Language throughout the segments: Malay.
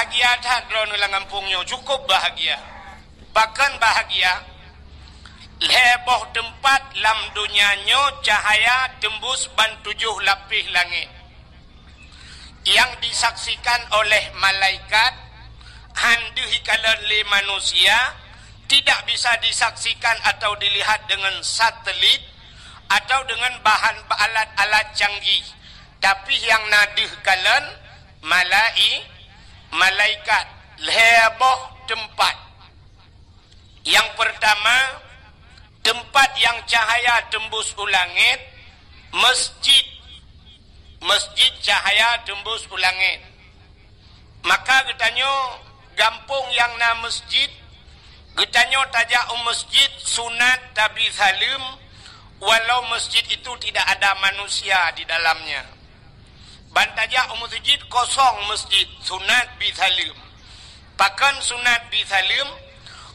bahagia dah drone ulang kampungnya, cukup bahagia. Bahkan bahagia leboh tempat lam dunianyo cahaya tembus ban 7 lapis langit yang disaksikan oleh malaikat, handuhi kalan le manusia, tidak bisa disaksikan atau dilihat dengan satelit atau dengan bahan alat-alat canggih, tapi yang naduh kalan malaikat leboh tempat. Yang pertama, tempat yang cahaya tembus ulangit, masjid cahaya tembus ulangit. Maka getanyo gampung yang na masjid, getanyo tajak masjid sunat tabi salim, walau masjid itu tidak ada manusia di dalamnya. Bantajak masjid kosong, masjid sunat bi salim. Bahkan sunat bi salim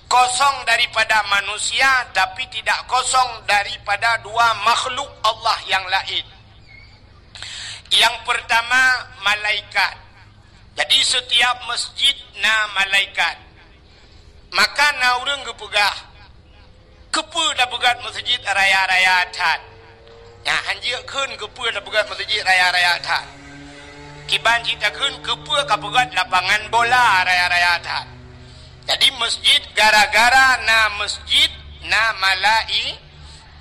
kosong daripada manusia, tapi tidak kosong daripada dua makhluk Allah yang lain. Yang pertama, malaikat. Jadi setiap masjid na malaikat. Maka na urang gepegah. Kepu dah pegat masjid raya-raya tat. Ya hanjir keun kepu dah pegat masjid raya-raya tat. Kiban cita keun kepu ka pegat lapangan bola raya-raya tat. Jadi masjid gara-gara na masjid na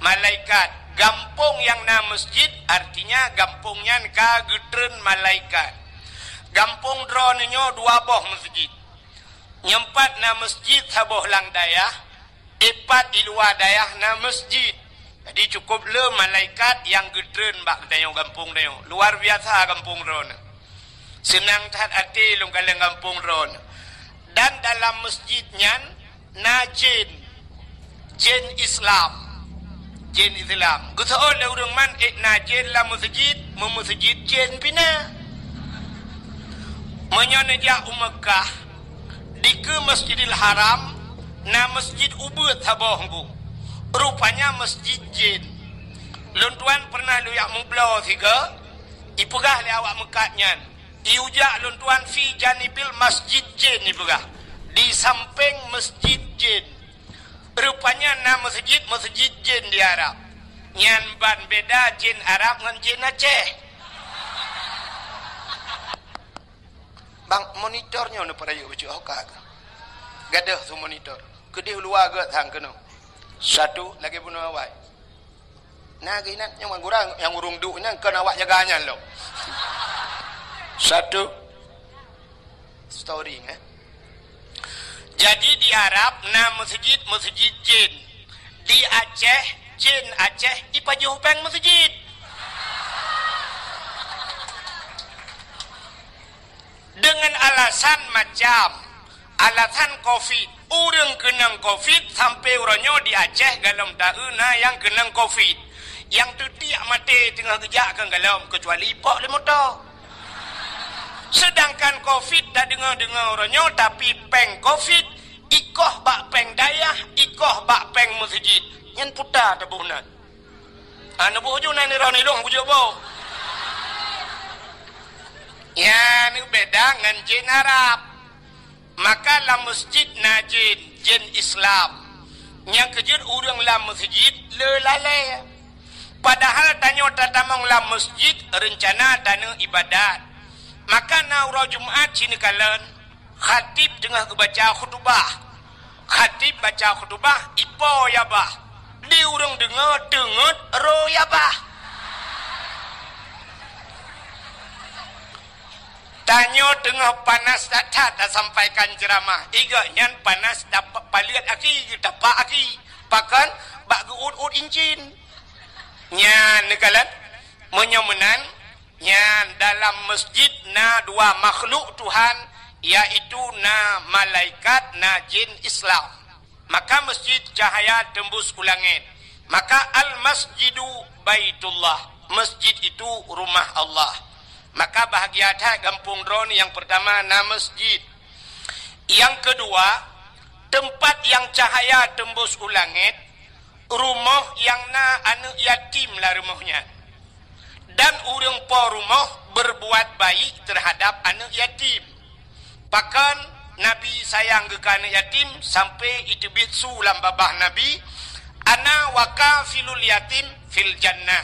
malaikat. Gampung yang na masjid artinya gampungnya ka getren malaikat. Gampung dronenyo 2 boh masjid. Nyempat na masjid saboh lang dayah, epat ilua dayah na masjid. Jadi cukup le malaikat yang getren bak dayo gampung dayo. Luar biasa gampung dron. Senang tat ati lung kaleng gampung dron. Dan dalam masjidnya na jin Islam. Gusto le urang man na jin la masjid, masjid jin pina. Menyana dia Mekah di ke Masjidil Haram na masjid ubud sabohku. Rupanya masjid jin. Luntuan pernah lu yak mublau tiga, ipegah le awak Mekahnya. Iujak luntuan fi janibil masjid jin ipegah. Di samping masjid jin. Rupanya nama masjid jin di Arab. Nyan ban beda jin Arab dengan jin Aceh. Bang monitornya nu pada yuk baju hokak. Gadah tu monitor. Kedih luar ke thang kena. Satu lagi bunuh awak. Nah gini yang urung du nya kena awak jaganya lo. Satu story Jadi di Arab na masjid jin. Di Aceh jin Aceh ipaju hupeng masjid. Dengan alasan Covid. Urang kenang Covid sampai uranyo di Aceh galam dauna yang kenang Covid. Yang tu tiak mati tengah gejak kan galam kecuali pok le motor. Sedangkan Covid dah dengar uranyo tapi peng Covid ikoh bak peng dayah, ikoh bak peng masjid. Nyen putar tabunan. Anu bojo nang nirau nilung bojo bo. Ya, ni beda dengan jin Arab. Maka la masjid na jin Islam. Yang kejut urang la masjid le lalai. Padahal tanyo tatamong la masjid rencana dana ibadat. Maka na urau Jumat sini kalan khatib tengah baca khutbah. Khatib baca khutbah ipo ya bah. Di urang dengar ro ya bah. Tanyo tengah panas tak sampaikan ceramah. Iga nyan panas dapat paliat aki, dapat aki. Pakan bak geut incin. Nyan nekalan menyomenan nyan dalam masjid na 2 makhluk Tuhan, yaitu na malaikat na jin Islam. Maka masjid cahaya tembus ke langit. Maka al-masjidu baitullah. Masjid itu rumah Allah. Maka bahagia tak gampung drone yang pertama na masjid. Yang kedua, tempat yang cahaya tembus ke langit, rumah yang na anak yatim lah rumahnya. Dan urang po rumah berbuat baik terhadap anak yatim. Pakan Nabi sayang ke kana yatim sampai itu bitsu lam babah Nabi, ana wakafilul yatim fil jannah.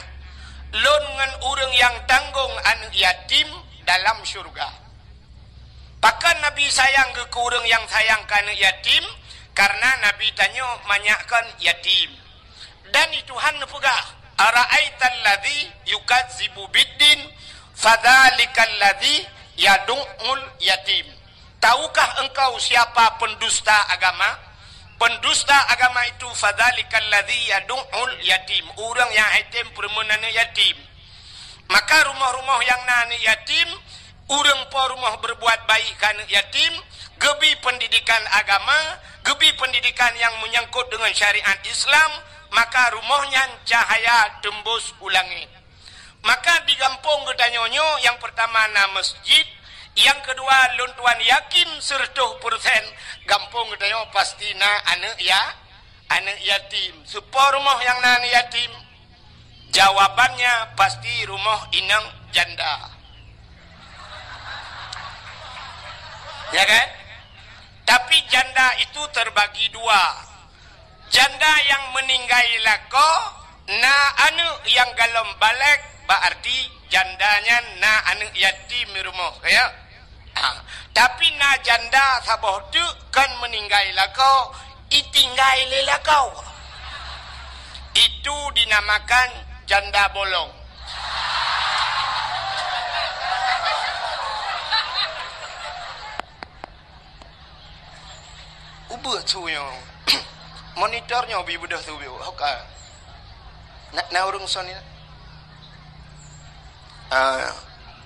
Lon ngan urang yang tanggung anak yatim dalam syurga. Pakan Nabi sayang ke urang yang sayang kana yatim karena Nabi tanya manyakkan yatim. Dan itu Tuhan pegah, ara'aital ladzi yukadzibu biddin fadzalikal ladzi yad'ul yatim. Tahukah engkau siapa pendusta agama? Pendusta agama itu fadzalikal ladzi yad'ul yatim, orang yang yatim permenana yatim. Maka rumah-rumah yang nana yatim, urang po rumah berbuat baik kan yatim, gebi pendidikan agama, gebi pendidikan yang menyangkut dengan syariat Islam, maka rumahnya cahaya tembus ulangit. Maka di kampung ketanyonyo yang pertama na masjid, yang kedua luntuan yakin 100% kampung ketanyo pasti na anak yatim. Supaya rumah yang na yatim, jawabannya pasti rumah inang janda. Ya kan? Tapi janda itu terbagi dua. Janda yang meninggal lako, na anu yang galom balik, berarti jandanya na anu yatim di rumah. Ya? Tapi na janda saboh tu kan meninggal lako, itinggal lako. Itu dinamakan janda bolong. Ubah tu yang monitornya bi budak tu bi hoka. Na urung soni.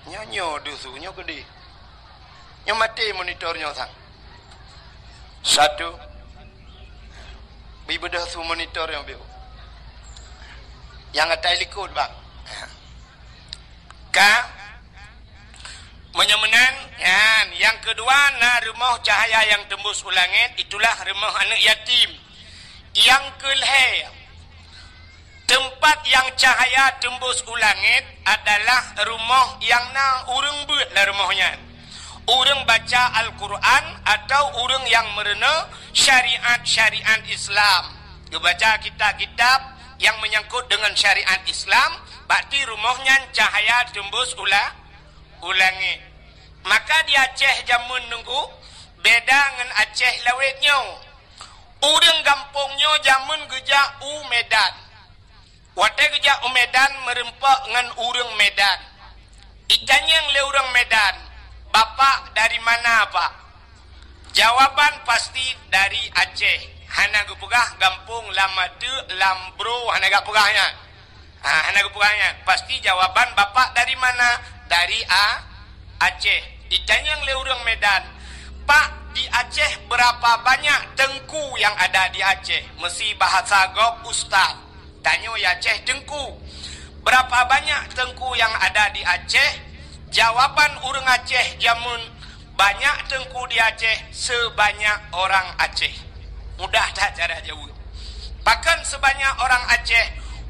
Nyanyo dusu nyo gede. Nyo mati monitornya sang. Satu. Bi budak tu monitornya bi. Yang atai likut bang. Ka menyemenan yan. Yang kedua na rumah cahaya yang tembus ulangit, itulah rumah anak yatim. Yang kelih, tempat yang cahaya tembus ulangit adalah rumah yang na urang buat lah rumahnya. Urang baca Al-Quran atau urang yang merena syariat-syariat Islam. Dia baca kitab-kitab yang menyangkut dengan syariat Islam, berarti rumahnya cahaya tembus ulangit. Maka di Aceh jamun nunggu beda dengan Aceh lawetnya. Urang kampungnya jamun geja Medan. Wate geja Medan merempak dengan urang Medan. Ikannya yang le urang Medan. Bapak dari mana pak? Jawaban pasti dari Aceh. Hana gupugah kampung Lamadu Lambro hana gupugahnya. Hana gupugahnya. Pasti jawaban bapak dari mana? Dari Aceh. Ditanya yang le urang Medan, Pak, di Aceh berapa banyak tengku yang ada di Aceh? Mesti bahasa gop ustaz. Tanya ya Aceh tengku. Berapa banyak tengku yang ada di Aceh? Jawaban urang Aceh jamun, banyak tengku di Aceh sebanyak orang Aceh. Mudah tak cara jawab? Bahkan sebanyak orang Aceh,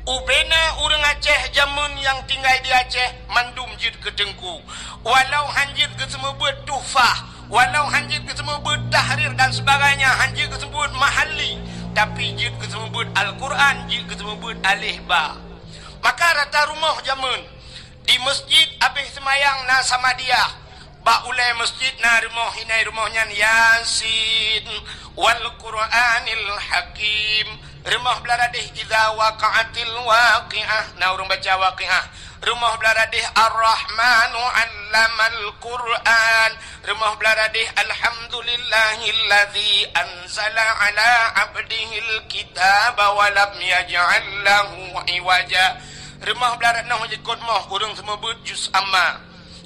ubena urang Aceh jamun yang tinggal di Aceh mandum jid ke tengku. Walau hanjir ke semua buat tuhfah, walau hanjir ke semua buat tahrir dan sebagainya, hanjir ke semua buat mahali, tapi jid ke semua buat Al-Quran, jid ke semua buat alih ba. Maka rata rumah jamun di masjid habis semayang na sama dia, ba ulai masjid na rumah hinai rumahnya Yasin wal Qur'anil Hakim. Rumah belaradih idza waqa'atil waqi'ah, na urang baca waqi'ah. Rumah belaradih Ar-Rahmanu 'allamal Qur'an. Rumah belaradih Alhamdulillahilladzi anzala 'ala 'abdihil kitaba wa lam yaj'al lahu 'iwaja. Rumah belarat nah majid kodmah urang semua but juz amma.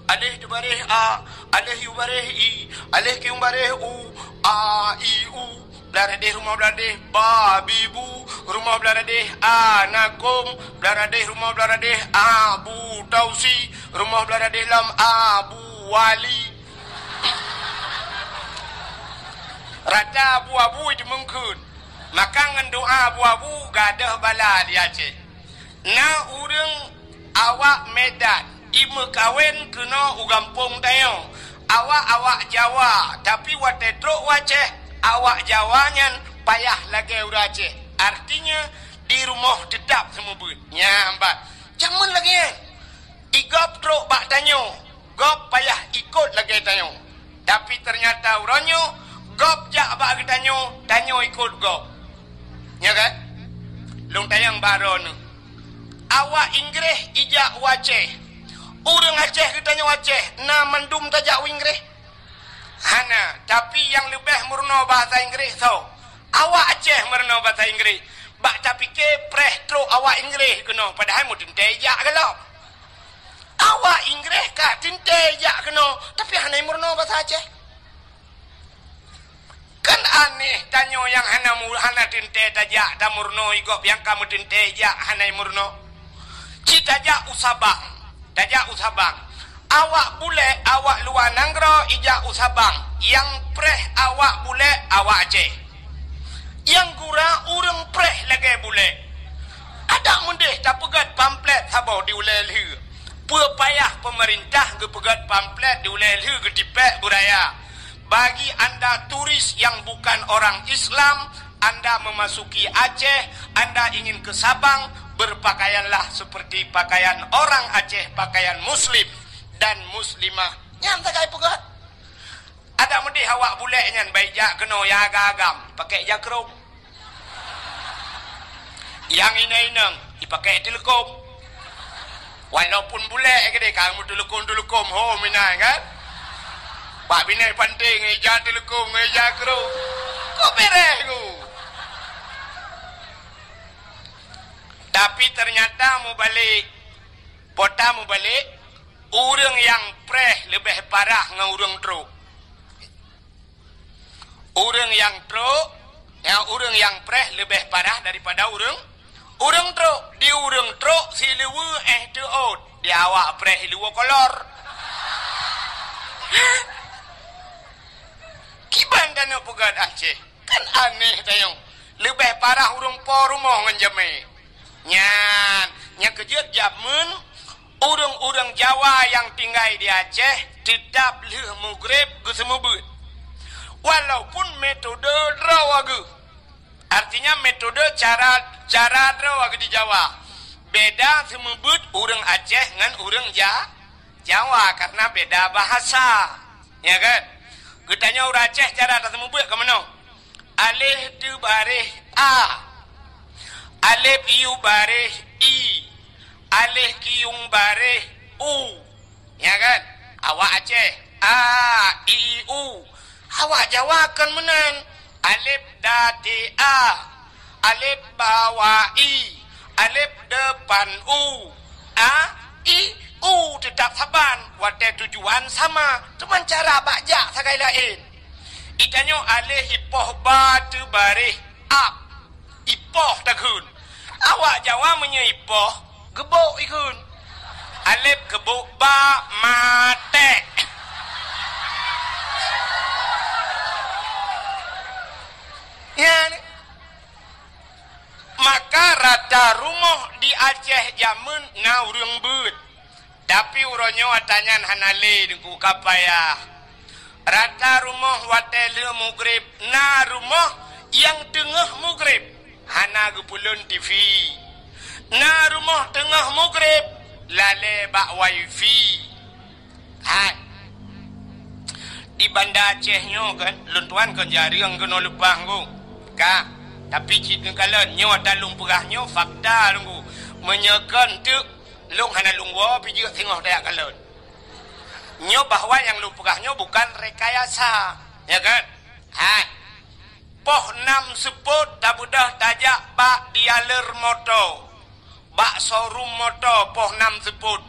Alih dubareh a, alih yubareh i, alih kiumbareh u, a i u. Belaradeh rumah belaradeh ba bibu, rumah belaradeh a nakum, belaradeh rumah belaradeh abu tausi, rumah belaradeh lam abu wali. Rata abu-abu itu mungkin. Maka ngan doa abu-abu gadah bala di Aceh. Na urang awak Medan, ibu kawin kena ugampung tayo. awak Jawa tapi wate truk waceh awak Jawa nyan payah lagi uraceh. Artinya di rumah tetap semua buat nyambat jamun lagi igop truk bak tanyo gop payah ikut lagi tanyo tapi ternyata uranyo gop jak bak tanyo ikut gop ya kan lung tayang baron awak Inggris ijak waceh urang Aceh kitanya waceh na mendum tajak Inggris hana tapi yang lebih murno bahasa Inggris so awak Aceh murno bahasa Inggris bak tapi ke preh truk awak Inggris kena padahal mu tentejak kalau awak Inggris kak tentejak kena tapi hana murno bahasa Aceh kan aneh tanyo yang hana tente tajak ta murno igop yang kamu tentejak hana murno citajak usabang tajak usabang awak bule awak luar nanggro ijak usabang yang preh awak bule awak Aceh yang gura urang preh lagi bule ada mendeh tak pegat pamflet sabau di ulelhu payah pemerintah ke pegat pamflet di ulelhu ke tipek budaya bagi anda turis yang bukan orang Islam anda memasuki Aceh anda ingin ke Sabang berpakaianlah seperti pakaian orang Aceh pakaian muslim dan muslimah nyam tak kai pegat ada mendih awak bule nyan baijak kena ya agam pakai jakrum yang inang dipakai telekom walaupun bule gede kamu telekom ho minai kan pak binai penting eja telekom eja kru kok beres ku tapi ternyata mu balik pota mu balik urang yang preh lebih parah dengan urang truk urang yang truk urang yang preh lebih parah daripada urang truk di urang truk si lewe tuot di awak preh lewe kolor kiban dana pegat Aceh kan aneh tayong lebih parah urang po rumah ngenjame nyan kejut jamun urang Jawa yang tinggal di Aceh tetap leh mugrib ke semubut walaupun metode drawagu artinya metode cara drawagu di Jawa beda semubut urang Aceh dengan urang Jawa karena beda bahasa ya kan getanya urang Aceh cara semubut ke mana alif tu barih a alif iu barih i alif kiung barih u ya kan awak Aceh a i u awak Jawa kan menan alif dati a alif bawah i alif depan u a i u tetap saban wate tujuan sama cuman cara bajak sakai lain itanyo alif ipoh batu barih ap ipoh takun awak Jawa menyaipoh gebok ikun alif gebok ba mate ya maka rata rumah di Aceh jamun ngaurung but tapi uronyo watanyan hanale dengku kapaya rata rumah watele mugrib na rumah yang tengah mugrib hana gepulun TV na rumah tengah mugrib lale bak wifi hai di Banda Aceh nyo kan luntuan kan jari yang kena lepah ku ka tapi cita kalau nyo dalung perah nyo fakta lunggu menyekan tu lung hana lungwo pi juga tengok dak kalon nyo bahwa yang lu perah nyo bukan rekayasa ya kan hai poh 6 seput tabudah tajak bak dialer moto bak showroom moto poh 6 seput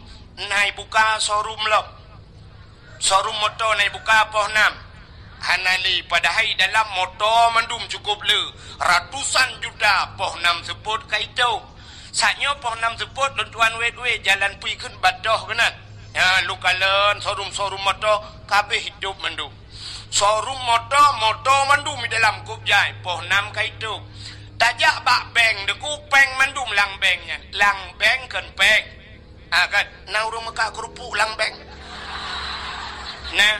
nai buka showroom lo showroom moto nai buka poh 6 hanali padahal dalam moto mendum cukup le ratusan juta poh 6 seput kaitau saknyo poh 6 seput luntuan wedwe jalan puikeun badoh kenan ya lu kalen showroom moto kabeh hidup mendum showroom moto mendum di dalam kubjai poh 6 kaitau tajak bak beng deku peng mendum lang bengnya lang beng kan peng kan na urang meka kerupuk lang beng nah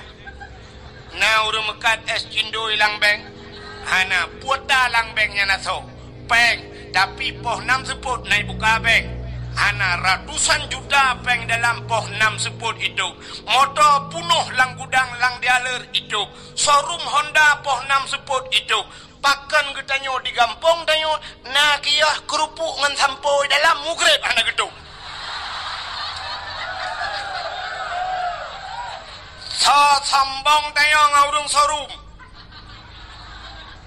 na urang mekat es cindo ilang beng hana puata lang bengnya naso peng tapi poh 6 seput naik buka beng hana ratusan juta peng dalam poh 6 seput itu motor punuh lang gudang lang dialer itu showroom Honda poh 6 seput itu pakan getanyo di gampong tanyo na kiyah kerupuk ngan sampoi dalam mugrib hana gitu so sambong tanyo ngaurung showroom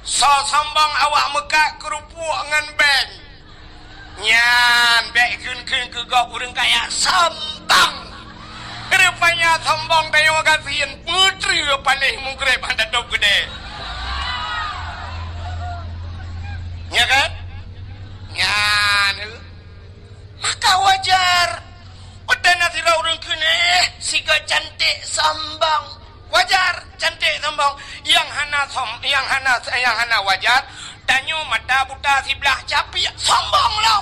so sambong awak mekak kerupuk ngan beng nyan bek kun ke gok urang kaya sambang rupanya sambong tayo kasihan putri paling mugrib anda dop gede ya kan nyan maka wajar udah nanti urang kene siga cantik sambang wajar cantik sambang yang hana wajar tanyo mata buta sebelah capi sombong lah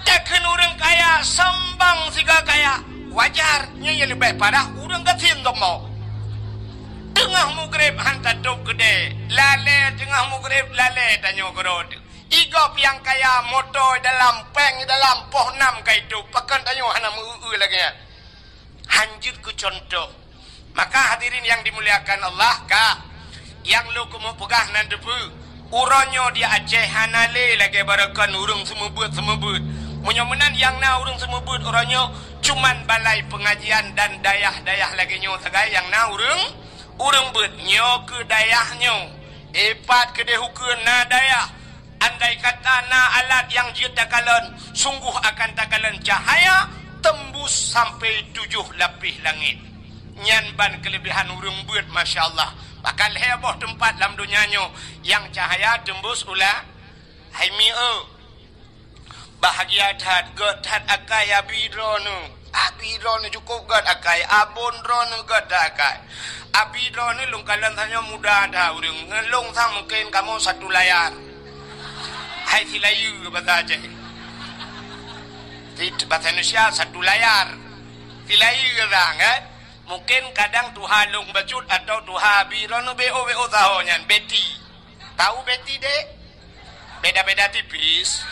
takkan orang kaya sembang siga kaya wajarnya yang lebih parah orang kecil sombong tengah mugrib hantar dok gede lale tengah mugrib lale tanyo gerod igop yang kaya motor dalam peng dalam poh 6 kaya itu pakan tanyo hana lagi ya hanjir ku contoh maka hadirin yang dimuliakan Allah kak yang lu kumu pegah nan debu uronyo dia Aceh hanale lagi barakan urung semebut menyomenan yang na urung semebut uronyo cuman balai pengajian dan dayah lagi nyo sagai yang na urung bet nyo ke dayahnyo epat ke dehukeun na dayah andai kata na alat yang jieu takalan sungguh akan takalan cahaya tembus sampai 7 lapis langit nyan ban kelebihan urung bet masyaallah bakal heboh tempat dalam dunianyo yang cahaya tembus ulah haimi bahagia that god that akai abidronu cukup god akai abondronu god akai abidronu lungkalan tanya mudah dah urang ngelung sang mungkin kamu 1 layar hai silayu bahasa Aceh bahasa Indonesia 1 layar silayu kadang mungkin kadang tuha long bacut atau tuha birono bo tahonya Betty tahu Betty dek beda-beda tipis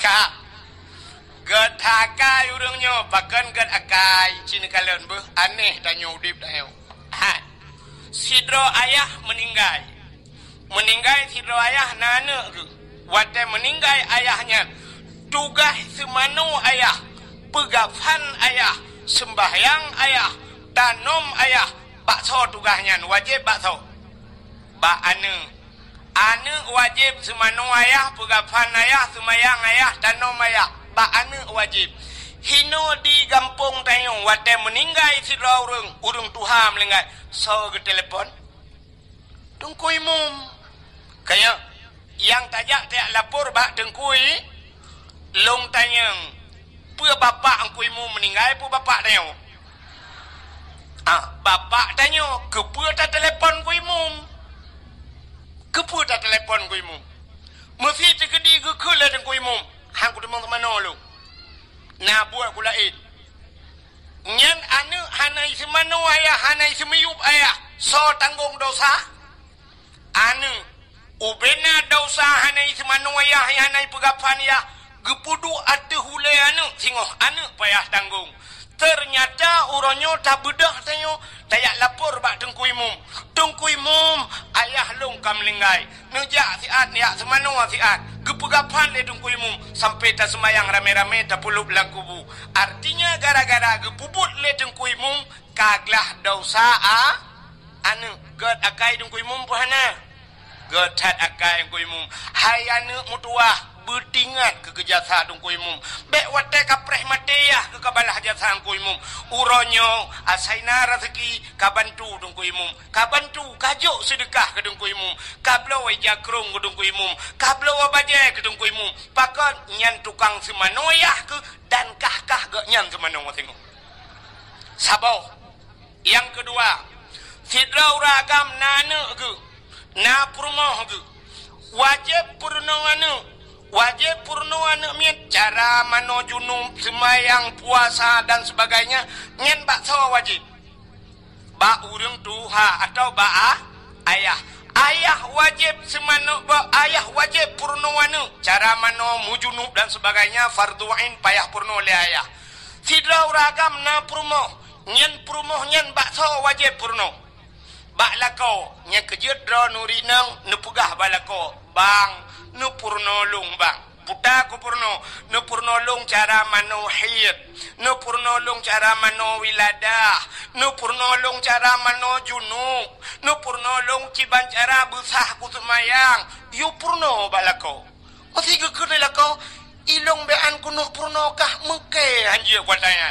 kak ged akai urangnya bahkan ged akai cina kalian beuh aneh tanyo udip dayo sidro ayah meninggal sidro ayah nana wate meninggal ayahnya tugas semano ayah pegafan ayah sembahyang ayah tanom ayah bakso tugasnya wajib bakso ane wajib semano ayah pegafan ayah sembahyang ayah tanom ayah ane wajib hino di gampung tayong wate meninggal si urung tuha melinggai so ke telepon tungkui mum kaya yang tajak tiak lapor bak tengkui long tanyang pua bapak angkui mu meninggal pua bapak tanyo bapak tanyo kepua ta telepon kui mum kepua ta telepon kui mum mesti tegedi ke kula dan kui mum hang ku demong temano lu na buat ku lain nyan anu hanai semano ayah hanai semiyup ayah so tanggung dosa anu ubena dosa hanai semano ayah hanai pegapan ya gepudu ate hule anu singoh anu payah tanggung ternyata uronyo tak bedah tanyo tayak lapor bak tengkui mum ayah long kam linggai nejak siat niak semano siat gepegapan le tengkui mum sampai tak semayang rame-rame tak pulup lakubu artinya gara-gara gepubut le tengkui mum kaglah dosa anu god akai tengkui mum puhana god tat akai tengkui mum hai anu mutuah bertingat ke kejasa dungkui mum bek wate kapreh mateyah ke kabalah jasa dungkui mum uronyo asaina rezeki kabantu dungkui mum kabantu kajuk sedekah ke dungkui mum kablo jakrung ke dungkui mum kablo baje ke dungkui mum pakon nyan tukang semanoyah ke dan kah ke nyan semano tengok saboh yang kedua sidrau ragam nana ke na purmoh ke wajib purnonganu wajib purno anu miet cara mano junub semayang puasa dan sebagainya nyen bakso wajib ba urang tuha atau ba ayah wajib semano ba ayah wajib purno anu cara mano mujunub dan sebagainya fardu ain payah purno le ayah sidra uragam na purmo nyen bakso wajib purno bak lako nya kejut dro nuri nang nepugah balako bang nu purno lung bang puta ku purno nu purno lung cara mano haid nu purno lung cara mano wiladah nu purno lung cara mano junub nu purno lung ciban cara busah ku semayang yu purno balako mesti geker lako ilung bean ku nu purno kah mengke hanjir kuatanya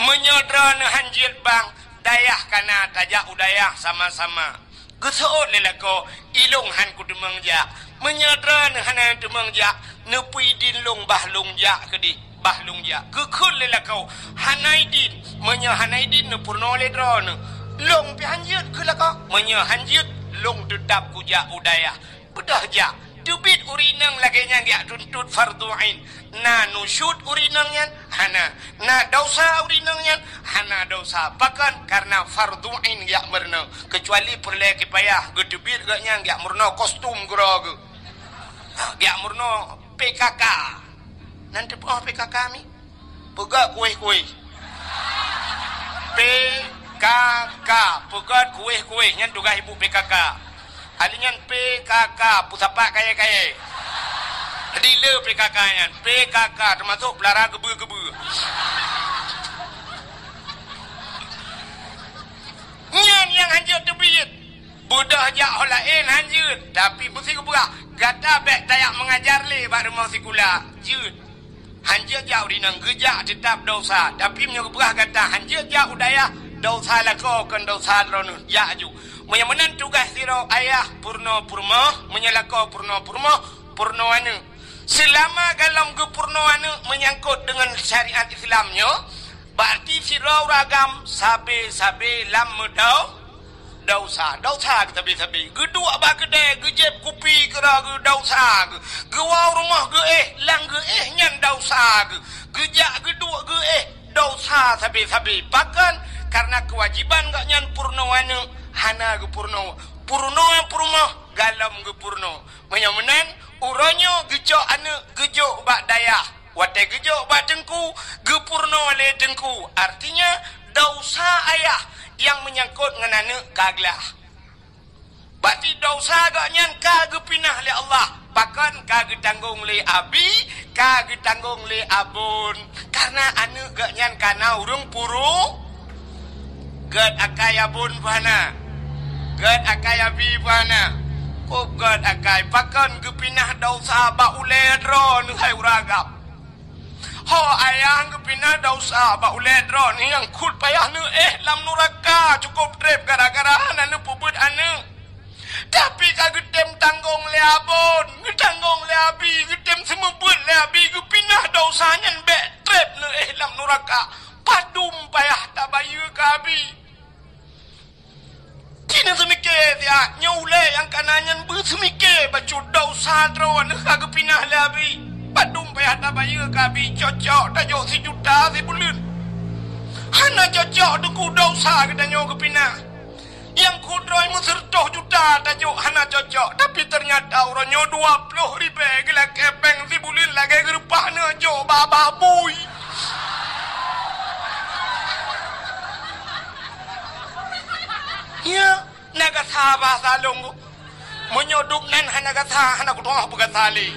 menyodra nu hanjir bang dayah kana tajak udayah sama-sama geseot lelako ilung han ku demeng jak menyadran hana demeng jak nepui din long bahlung jak kedi bahlung jak gekul lelako hanaidin menyahanidin ne purno le dron long pi hanjut kelako menyahanjut long dedap ku jak udayah bedah jak tubit urinang lagi nya jak tuntut fardu ain na nusyud urinang yan hana na dosa urinang yan hana dosa bahkan karena fardu ain jak merna kecuali perle kipayah gedebit gak nya jak merna kostum grog jak merna PKK nanti PKK mi pegak kuih PKK pegat kuih nyan tugas ibu PKK alinyan PKK pusapa kaya-kaya dile PKK nyan PKK termasuk belara gebu-gebu nyan yang hanjut tebit budah jak holain hanjut tapi mesti kebuah gata bek dayak mengajar le bak rumah sekolah jut hanjut jak urinang gejak tetap dosa tapi menyebuah kata hanjut jak udayah dosa lako kan dosa dronun ya aju menyamanan tugas siro ayah purno menyelako purno anu selama dalam ke purno anu menyangkut dengan syariat Islamnya berarti siro ragam sabe lam medau dosa sabi gedua ba kedai gejep kupi kera ge dosa ge wau rumah ge lang ge nyan dosa gejak gedua ge dosa sabi bahkan karena kewajiban gak nyan purno anu hana ge purno galam ge purno menyamanan uronyo gejo anu gejo bak dayah wate gejo bak dengku ge purno le dengku artinya dosa ayah yang menyangkut dengan anu kaglah berarti dosa gak nyan kage pinah le Allah bahkan kage tanggung le abi kage tanggung le abun karena anu gak nyan kana urung puru gad akaya bun pana gad akaya bi pana kop gad akai bahkan kepinah dosa ba ule dron hai uragap ho ayang kepinah dosa ba ule dron yang kul payah nu lam nuraka cukup trip gara-gara anu puput anu tapi kagetem tanggung le abon tanggung le abi getem semebut le abi kepinah dosa nyen be trip nu lam nuraka padum payah tabayu kabi kini semikir dia nyaule yang kanannya bersemikir bacu dosa drawan kagak pinah labi padum payah tabaya kabi cocok tajuk si juta si bulan hana cocok duku dosa katanya ke pinah yang kudroi musertoh juta tajuk hana cocok tapi ternyata orangnya 20 ribu gila kepeng si bulan lagi gerupahnya jo bababui ya nagatha bahasa longo menyoduk nan hanagatha hana kutoh bugatali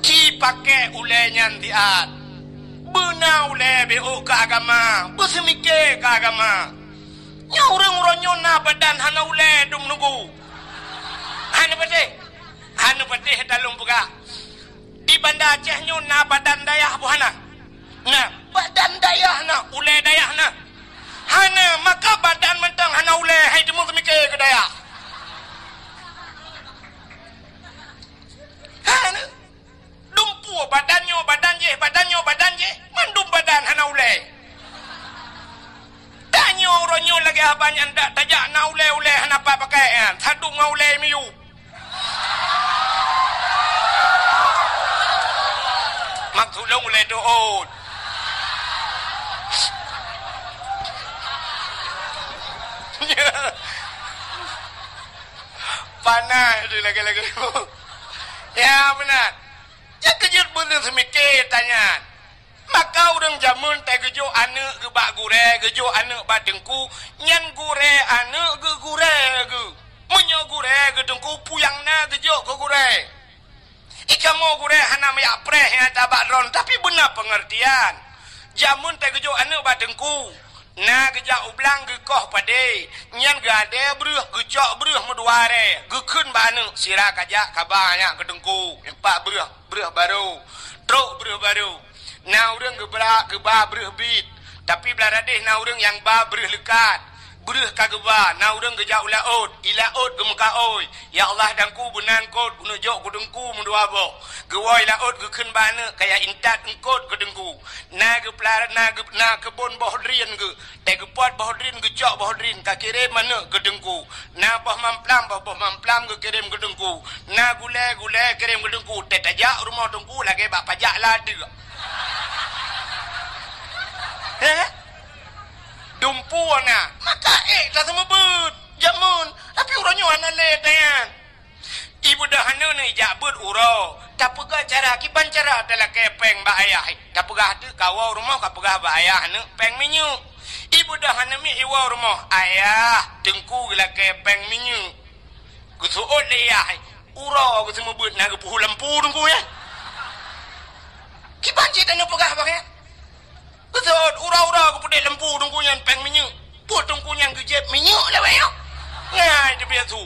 ki pakai ulenyan diat bena ule beu ke agama besemike ke agama nya urang-urangnya na badan hana ule dum nunggu hana pete dalung buka di Banda Aceh nyo na badan dayah buhana nah badan dayah na ule dayah na hana maka badan mentang hana ule hai demu semike ke dayah hana dumpu badan je mandum badan hana ule tanyo ronyo lagi abanya ndak tajak na ule hana apa pakai hadung ngau le miu mak tulung le doon panah dia lagi-lagi ya benar ya kejut bener semikir tanya maka orang jamun teh gejo ane ge bak gure gejo ane bak dengku nyan gure ane ge gure ge menyo gure ge dengku puyangna gejo ke gure ikamo gure hana me apreh ya tabak ron tapi benar pengertian jamun teh gejo ane bak dengku na gejak ublang gekoh pade nyan gade bruh gejok bruh meduare gekun banu sira kajak kabanya kedengku empat bruh baru truk bruh baru na urang geba bruh bit tapi beladeh na urang yang ba bruh lekat bruh kageba na urang gejak ulaut ilaut gemeka oi ya Allah dangku bunan kot unujok kedengku menduabo gewoi laut gekun banu kaya intat engkot kedengku na geplar na kebun bohdrin ge te gepot bohdrin gejok bohdrin ka kirim mana kedengku na boh mamplam ge kirim kedengku na gule kirim kedengku te tajak rumah dengku lagi bak pajak lada dumpu na maka tak semua bet jamun tapi uronyo ana le tayan ibu dah hana ni jabut uro tak pegah cara kiban cara adalah kepeng ba ayah tak pegah tu kawau rumah ka pegah ba ayah ne peng minyu ibu dah hana mi iwa rumah ayah dengku gila kepeng minyu gusuot le ayah uro ku semua bet na gepuh lampu dengku ya kiban cita ne pegah ba ya betul, ura-ura aku pedih lempu tungkunya peng minyak. Buat tungkunya gejep minyak lah bayar. Ngai dia biar tu.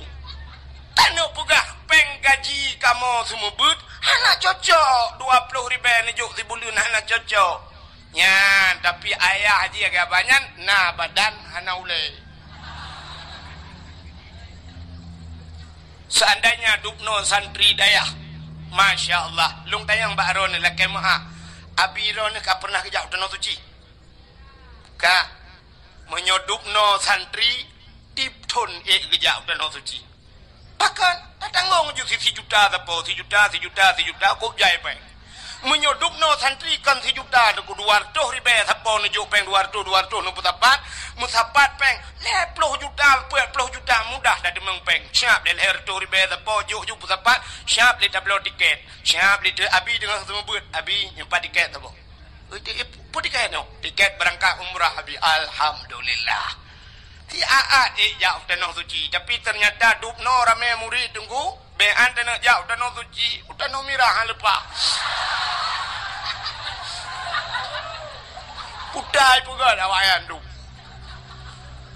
Tak nak pegah peng gaji kamu semua but. Hana cocok. 20 ribu nejuk di bulan hana cocok. Ya, tapi ayah haji agak banyak. Nah, badan hana ulai. Seandainya dukno santri dayah. Masya Allah. Lung tayang Mbak Ron lelaki maha. Abi ron ka pernah ke jauh danau suci ka menyodup no santri tipton ke jauh danau suci bahkan datangong ju 1 juta tapo 1 juta kok jai pe menyodup no santri kan 1 juta ku 200 ribu tapo nejuk peng 200 no putapat musapat peng 10 juta 40 juta mudah dah demeng peng siap del her 2 ribu tapo ju putapat siap li tablo tiket siap li abi dengan semua buat abi nyempat tiket tapo pun tiket no tiket berangkat umrah abi alhamdulillah ti aat jauh tanah suci tapi ternyata dupno rame murid tunggu bean tanah jauh tanah suci tanah mirah lepas pudai juga awayan tu.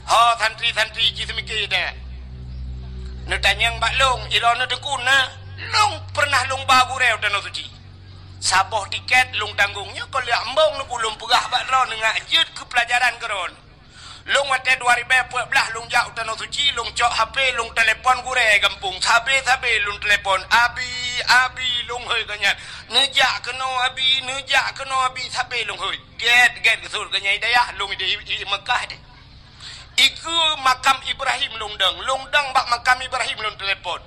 Ha santri-santri ci semiki dah. Ne tanyang Mbak Long, irona dekun na. Long pernah long bagu reu tanah suci. Saboh tiket long tanggungnya kalau ambong nu kulum pegah Mbak Ron ngak jut ke pelajaran keron. Long wate 2014 long jauh tanah suci, long cok HP, long telefon gure kampung. Sabe long telefon abi long hoi kanyat. Nejak keno abi sabe long hoi. Get kesul kanyai dayah long di Mekah deh. Iku makam Ibrahim long dang bak makam Ibrahim long telefon.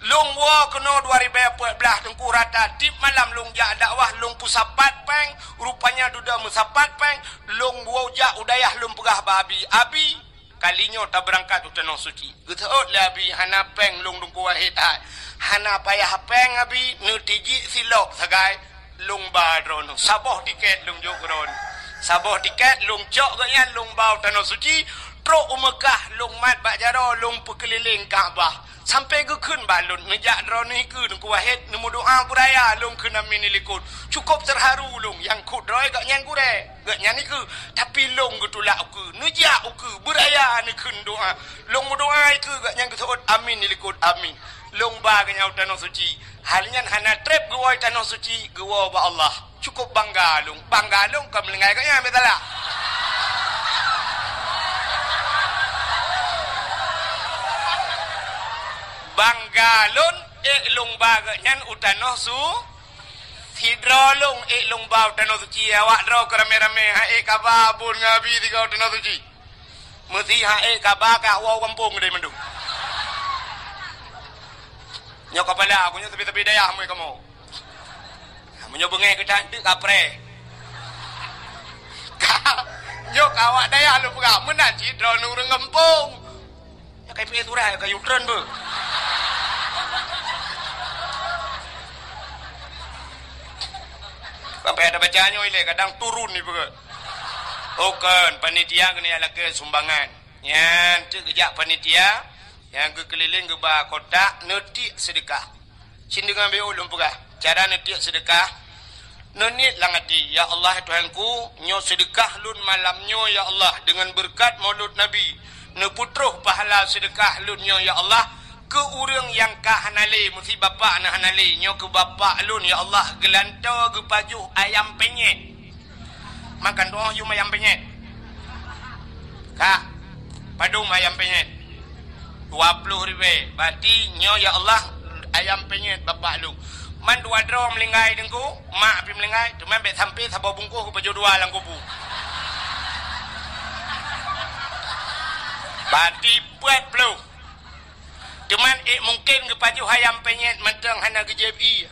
Long wa keno 2014 tengku rata tip malam long jak dakwah long pusapat peng rupanya duda musapat peng long wa jak udayah long pegah babi abi kalinya tak berangkat tu tanah suci geut la abi hana peng long dungku wahid hana payah peng abi nu tiji silok sagai long badron saboh tiket long jogron saboh tiket long jok gaya long bau tanah suci truk Mekah long mat bak jaro long pekeliling Kaabah sampai ke kun balun ngejak drone ke dengku wahid nemu doa budaya long kena minilikut cukup terharu long yang kut droi gak nyang gure gak nyani ke tapi long getulak ke ngejak ke budaya ni kun doa long doa ke gak nyang kesot amin nilikut amin long ba ke nyau tanah suci halnya hana trip gawai tanah suci gawa ba Allah cukup bangga long ka melengai gak nyam betala Banggalon lung baga nyan utanoh su hidrolung lung bau utanoh suci awak dro kerame-rame hae kababun ngabi di kau utanoh suci mesti hae kabaka wow kampung deh mendu Nyo kepala aku nyo tepi-tepi daya mu kamu. Menyo bengai ke tak dek kapre. Nyo kawak daya lu pegak menan cidra nurung ngempung. Ya kai pi turah kayu tren be. Sampai ada bacanya ile kadang turun ni pegak. Oken panitia kena ala ke sumbangan. Yan tu kejak panitia yang ke keliling ke bah kotak netik sedekah. Sin dengan be ulum pegak. Cara netik sedekah nonit lang hati, ya Allah Tuhanku, nyo sedekah lun malamnyo ya Allah dengan berkat maulud Nabi. Ne putruh pahala sedekah lun nyo ya Allah ke urang yang ka hanale mesti bapa na hanale nyo ke bapa lun ya Allah gelantau ke pajuh ayam penyet. Makan doa you ayam penyet. Kak, padum ayam penyet. 20 ribu. Berarti nyo ya Allah ayam penyet bapa lu. Man dua draw melinggai dengku, mak pi melinggai, cuma bet sampai sabau bungkuh ku baju dua lang kubu. Berarti buat belum. Cuman mungkin ke baju ayam penyet mentang hana ke JFI.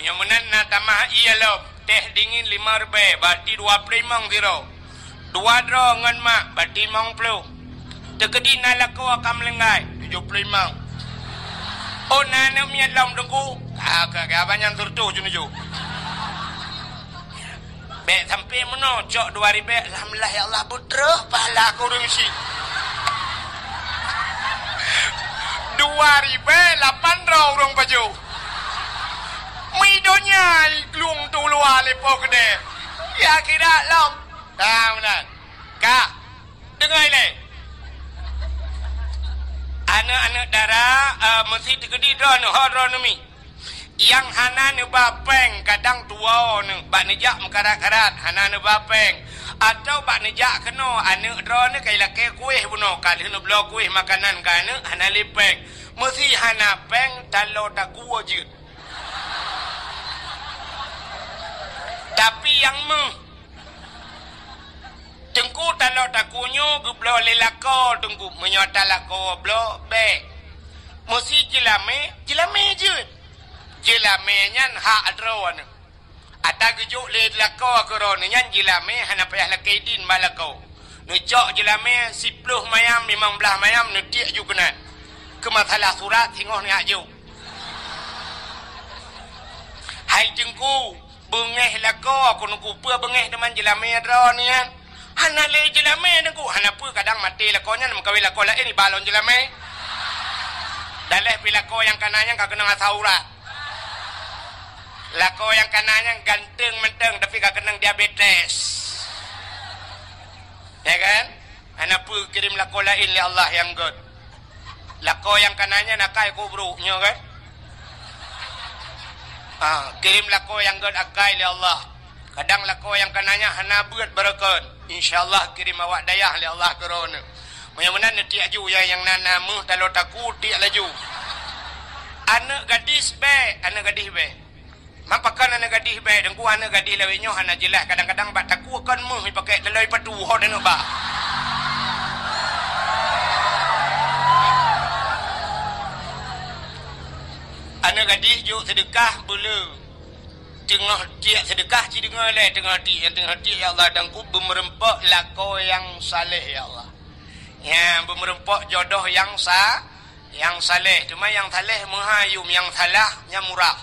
Yang menan na tamah iya lom. Teh dingin 5 ribu, berarti 25 zero. Dua draw ngan mak, berarti 50. Tegedi na lako akan melinggai, 75. Oh nana miat lam dengku. Agak abang turtu junuju. Bek sampai mana cok 2000 alhamdulillah ya Allah putra pahala aku rungsi. 2000 8 orang baju. Midonya glung tu luar lepo gede. Ya kira lam. Dah benar. Kak dengar ni. Anak-anak darah mesti tegedi dah nu hadronami. Yang hana nu bapeng kadang tua nu bak nejak mekarat-karat hana nu bapeng atau bak nejak keno anak dro nu kai lake kuih buno kali nu blok kuih makanan kana hana lipeng mesti hana peng talo tak gua je. Tapi yang tengku talo takunyo gublo lelako tengku menyota lako blo be musi jelame je jelame nyan ha adron ata gejuk le lako koron nyan jelame hana payah lakaidin malako nu jok jelame 10 mayam 15 mayam nu tiak ju kena ke masalah surat singoh ni aju hai tengku bengeh lako aku nunggu pe bengeh deman jelame adron ni kan hana le jelame nengku hana pu kadang mati lakonya nak kawin lakon lain ni balon jelame daleh pilako yang kananya kau kena saura lako yang kananya ganteng menteng tapi kau kena diabetes ya kan hana pu kirim lako lain li Allah yang good lako yang kananya nakai kubru nyo kan kirim lako yang good akai li Allah kadang lako yang kananya hana buat berkon insyaallah kirim awak dayah li Allah korona mudah-mudahan nanti aju yang nana mu talo takut dia laju anak gadis be anak gadis be mapakan anak gadis be dengku anak gadis lawinyo hana jelas kadang-kadang bak takut kan mu pakai lelai patu ho dan ba anak gadis juk sedekah boleh tengah dia sedekah ci dengar le tengah hati ya Allah dan ku bermerempak lako yang saleh ya Allah ya bermerempak jodoh yang saleh cuma yang saleh menghayum yang salah nya murah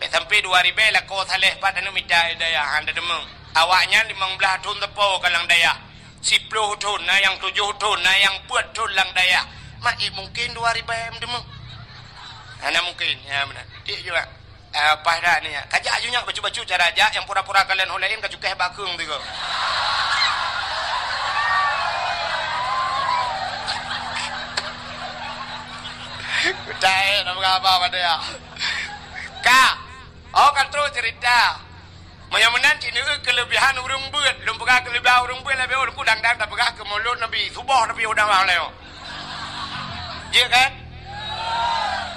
sampai 2000 lako saleh pada nu minta daya anda demeng awaknya 15 tahun tepo kalang daya 10 tahun na yang 7 tahun na yang buat tahun lang daya mak mungkin 2000 demeng ana mungkin ya benar dia juga apa dah ni ya kajak ajunya baju-baju cara aja yang pura-pura kalian holain kajukeh bakung tiga Utai nama apa pada ya kak oh kan terus cerita menyamanan cini kelebihan urung buat belum pegah kelebihan urung buat lebih urung kudang tak pegah ke mulut Nabi subuh Nabi udah malam dia kan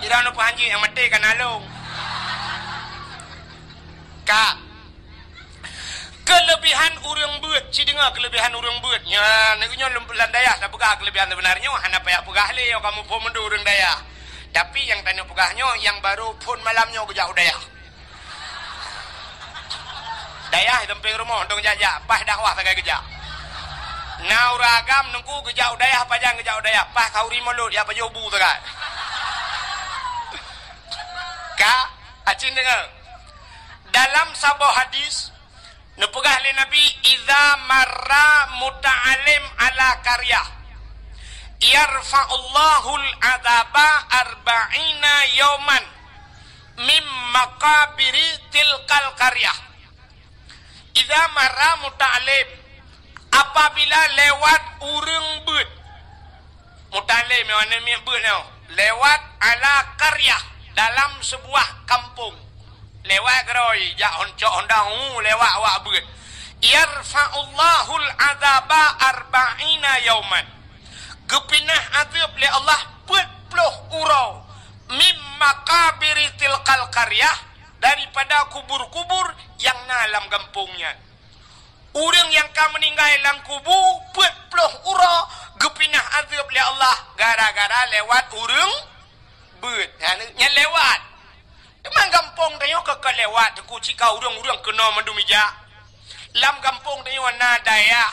ira nu panji yang mati kan alung kelebihan urang beut ci dengar kelebihan urang beut nya negunya lembulan dayah dah pegah kelebihan sebenarnya hana payah pegah le kamu pun mendu urang dayah tapi yang tanya pegahnya yang baru pun malamnya ke jauh dayah dayah temping rumah dong jajak pas dakwah pakai gejak nau ragam nungku ke jauh dayah pajang ke jauh dayah pas kau rimulut ya pajoh bu tegat ka acin dengar dalam sebuah hadis nepegah oleh Nabi idza marra muta'alim ala qaryah yarfa'ullahu al-'adzaba arba'ina yawman mim maqabiri tilkal qaryah. Idza marra muta'alim apabila lewat urang beut muta'alim mana mi beut lewat ala qaryah dalam sebuah kampung lewat geroi jak oncok ondang lewat awak beut yarfa'ullahu al-'adzaba arba'ina yauman gepinah azab li Allah 40 urau mim maqabiri tilkal qaryah daripada kubur-kubur yang dalam kampungnya urang yang ka meninggal dalam kubur 40 urau gepinah azab li Allah gara-gara lewat urang beut nya lewat emang kampung tayo kekelewat ku cika urang-urang kena mendumija lam kampung tayo na daya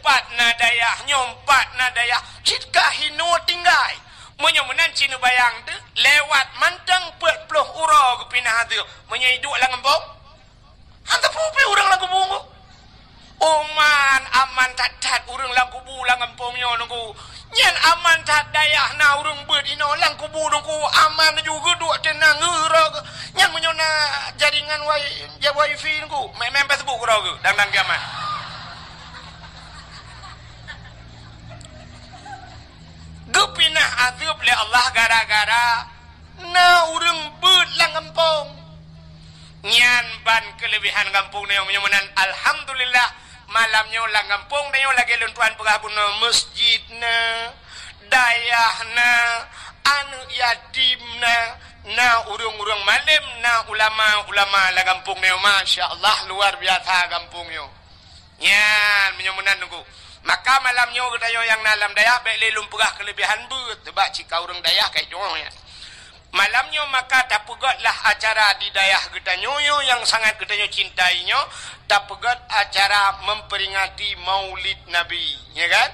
pat na daya nyompat na daya cika hino tinggai menyemenan cina bayang tu lewat mantang 40 urang kepinah tu menyai duk lang kampung hanta pupi urang lang kubung oman aman tat urang lang kubu lang kampungnya nunggu nyan aman tak dayah na urang beut ino lang kubu nunggu aman juga duk tenang gerak nyan menyona jaringan wifi nunggu main Facebook ro ke dang kiamat gepinah azab le Allah gara-gara na urang beut lang kampung nyan ban kelebihan kampung ni menyemenan alhamdulillah malamnya lang kampung dayo lagi luntuan pegabun masjidna dayahna anu yatimna na urung-urung malam na ulama-ulama lang kampung dayo masya-Allah luar biasa kampung yo nyan menyemenan nunggu maka malamnya dayo yang dalam dayah baik lelum pegah kelebihan beut sebab cika urang dayah kayak jono ya malamnya maka tak pegatlah acara di dayah getanyo yang sangat getanyo cintainya tak pegat acara memperingati maulid Nabi ya kan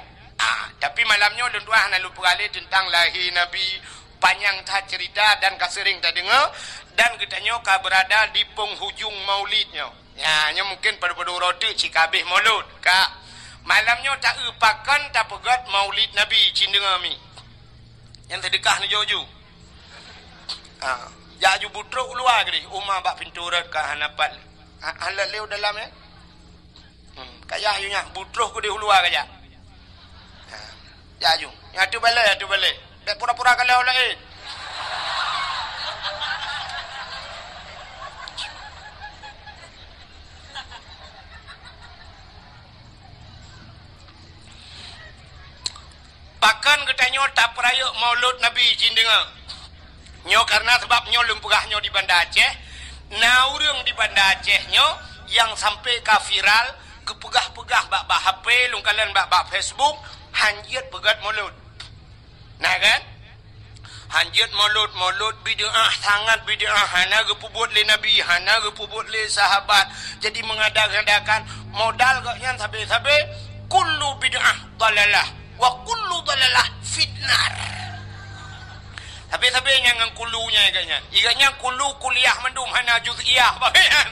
tapi malamnya lentuah nak lupa kali tentang lahir Nabi panjang tak cerita dan kasering tak dengar dan getanyo ka berada di penghujung maulidnya ya mungkin pada roti cikabih maulud ka malamnya tak upakan tak pegat maulid Nabi cindengar mi yang terdekah ni jojo ya ju butruk luar ke rumah bak pintu red ka hanapat halal leu dalam ya kaya yu nya butruk ku di luar kaja ya ju ya tu balik dak pura-pura kalau lain pakan getanyo tak peraya maulud Nabi cindengar nyo karena sebab nyo lempugah nyo di Banda Aceh na urang di Banda Aceh nyo yang sampai ka viral kepegah-pegah bak HP lungkalan bak Facebook hanjit pegat maulud nah kan hanjit maulud bid'ah sangat bid'ah hana gepubut le Nabi hana gepubut le sahabat jadi mengadakan modal kok yang sabe-sabe kullu bid'ah dalalah wa kullu dalalah fitnar tapi yang kulunya iganya kulu kuliah mendum hana juz'iyah bagian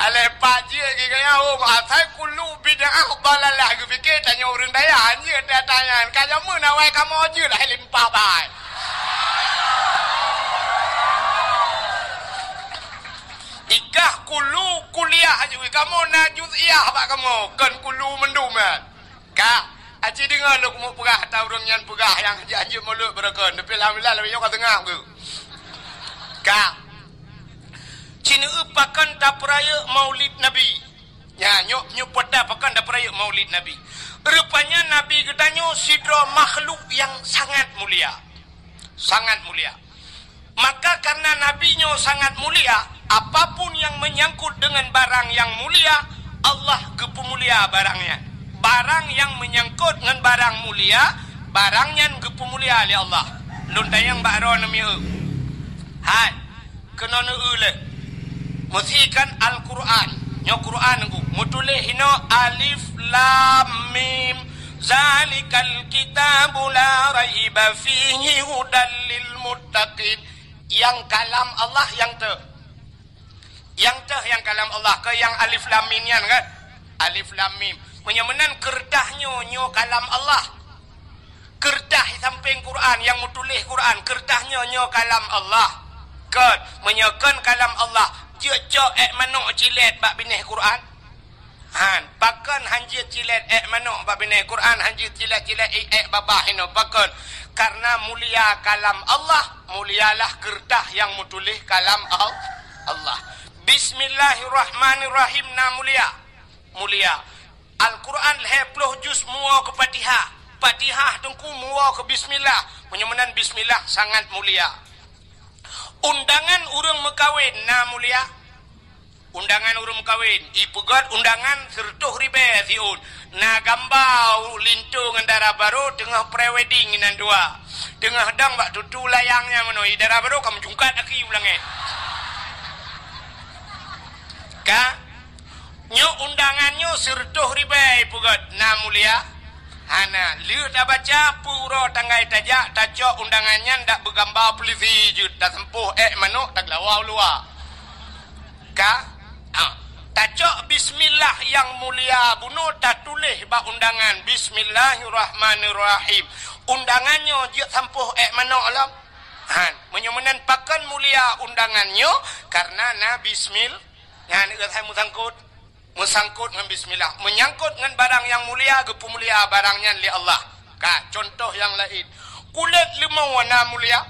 ale paji iganya asal kulu bid'ah dalalah gu fikir tanya urang daya anjir dia tanya kaya mun awai kamu aja dah limpah bai ikah kulu kuliah aja kamu na juz'iyah bak kamu kan kulu mendum ka aci dengar lu mau pegah atau orang yang pegah yang janji mulut berakon tapi alhamdulillah lebih kat tengah ke ka cina upakan tak peraya maulid Nabi ya nyuk pada pakan tak peraya maulid Nabi rupanya Nabi getanyo sidra makhluk yang sangat mulia maka karena Nabi nyo sangat mulia apapun yang menyangkut dengan barang yang mulia, Allah gepemulia barangnya. Barang yang menyangkut dengan barang mulia, barangnya gepemulia oleh Allah. Lun tayang bakro nami hai kena le musikan Al-Quran nyo Quran ku mutulih hino alif lam mim zalikal kitabu la raiba fihi hudal lil muttaqin. Yang kalam Allah yang kalam Allah ke yang alif lam mim kan alif lam mim menyamanan kerdahnya nyo kalam Allah. Kerdah samping Quran yang mutulih Quran kerdahnya nyo kalam Allah. Kan menyakan kalam Allah jejak manuk cilet bab binih Quran. Han pakan hanji cilet manuk bab binih Quran hanji cilet-cilet babah hino pakan. Karena mulia kalam Allah, mulialah kerdah yang mutulih kalam Allah. Bismillahirrahmanirrahim na mulia. Al-Quran 20 juz mua ke Fatihah. Fatihah tengku mua ke bismillah. Menyamanan bismillah sangat mulia. Undangan urang mekawin na mulia. Undangan urang mekawin ipegat undangan sertuh ribe siun. Na gambau lintu ngendara baru tengah pre-wedding inan dua. Tengah dang bak tutu layangnya menoi dara baru kamu jungkat aki ulange. Ka nyo undangannya sertuh ribe ipegat na mulia. Hana, liu tak baca puro tanggai tajak, tajak undangannya ndak bergambar pelisi je, tak sempuh manuk tak lawau luar. Ka? Tajak bismillah yang mulia bunuh tak tulis bak undangan bismillahirrahmanirrahim. Undangannya je sempuh manuk alam. Han, menyamanan pakan mulia undangannya karena na bismillah. Yang ni saya musangkut dengan bismillah, menyangkut dengan barang yang mulia, gepemulia barangnya li Allah. Ka contoh yang lain, kulit limau warna mulia,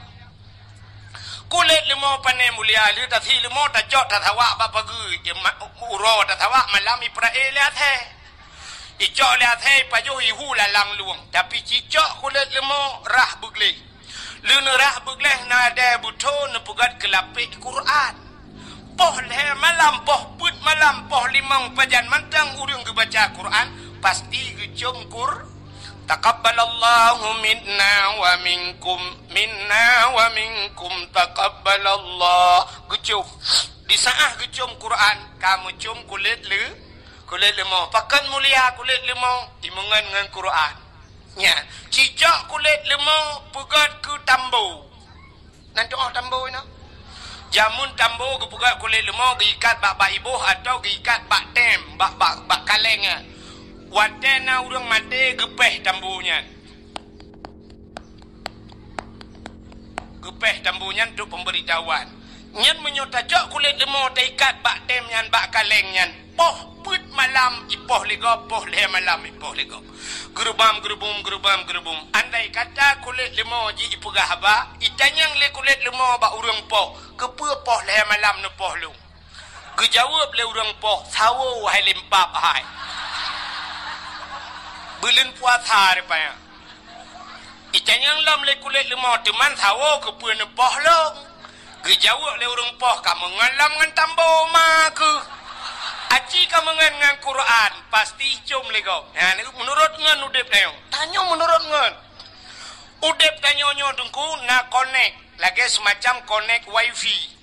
kulit limau panai mulia, li tasi limau tajak tatawak bapa ge uro tatawak malam iprae lihat he icok lihat he pajo ihu lalang luang, tapi cicok kulit limau rah begle luna rah begle na ada buto nepugat kelapik Quran. Poh leh malam, poh put malam, poh limang pajan mantang urang ke baca Quran pasti gecom taqabbalallahu minna wa minkum taqabbalallah gecom di saat gecom Quran kamu cum kulit lemau pakan mulia kulit lemau imungan dengan Quran nya cicak kulit lemau pegat ke tambo nanti tambo ina jamun tambo kebuka kulit lemau diikat bak ibu atau diikat bak tem bak kaleng. Watena urang mati gepeh tambunya. Gepeh tambunya untuk pemberitahuan. Nyan menyotajak kulit lemau diikat bak tem nyan bak kaleng nyan. Poh put malam ipoh legop poh le malam ipoh legop. Gerubam. Andai kata kulit lemau ji ipegah ba, itanyang le kulit lemau ba urang poh, kepe poh le malam ne poh lu. Gejawab le urang poh, sawo hai lempap hai. Bulan puasa rupanya. Itanyang lam le kulit lemau teman sawo kepe ne poh lu. Gejawab le urang poh, kamu ngalam ngan tambo maku. Aci kamu ngan Quran pasti cum lego. Nah, menurut ngan udep tayo. Tanyo menurut ngan. Udep tanyo nyo dengku na connect. Lagi semacam connect wifi.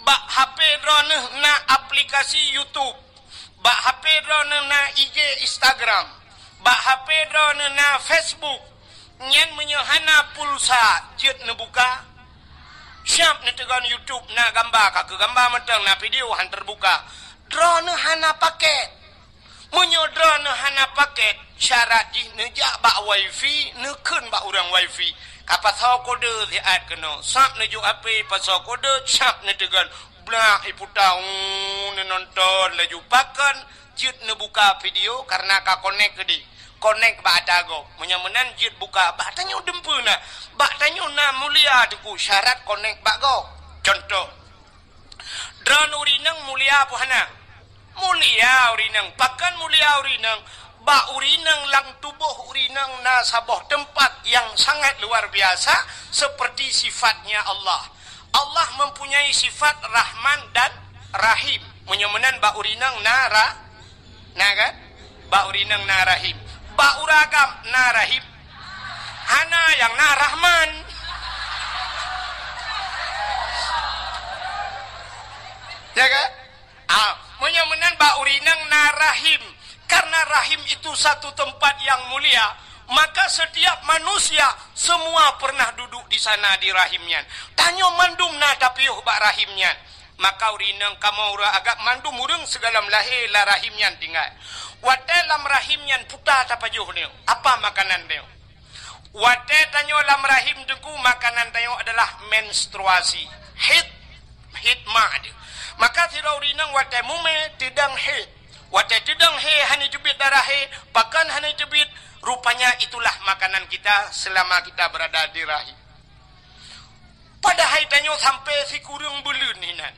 Bak HP drone na aplikasi YouTube. Bak HP drone na IG Instagram. Bak HP drone na Facebook. Nyen menyehana pulsa jet ne buka. Siap ne tegan YouTube na gambar ka ke gambar meteng na video han terbuka. Drone hana paket. Munyo drone hana paket. Syarat di nejak bak wifi, nekun bak urang wifi. Kapasau kode ziat kena. Sap nejuk api pasau kode, sap ne tegan. Blak iputau ne nonton laju pakan. Jit ne buka video karena ka connect ke di. Connect bak atago. Menyamanan jit buka. Bak tanyo dempu na. Bak tanyo na mulia tuku. Syarat connect bak go. Contoh. Drone urinang mulia apa hana? Mulia urinang. Pakan mulia urinang. Ba urinang lang tubuh urinang na sabuh tempat yang sangat luar biasa. Seperti sifatnya Allah. Allah mempunyai sifat Rahman dan Rahim. Menyemenan ba urinang nara, kan? Ba urinang na Rahim. Ba uragam na Rahim. Hana yang na Rahman. Ya kan? Menyemenan ba urinang na Rahim. Karena Rahim itu satu tempat yang mulia, maka setiap manusia semua pernah duduk di sana di rahimnya. Tanyo mandum na tapiuh ba rahimnya. Maka urinang kamu ura agak mandum urang segala lahir la rahimnya tinggal. Wate lam rahimnya puta tapajuh ni. Apa makanan dia? Wate tanyo lam rahim dengku makanan tayo adalah menstruasi. Hitma dia. Maka tira urinang wate mume tidang hit. Wate tidang hani jebit darah pakan hani jebit. Rupanya itulah makanan kita selama kita berada di rahim. Padahal tanyo sampai si kurung bulun hinan.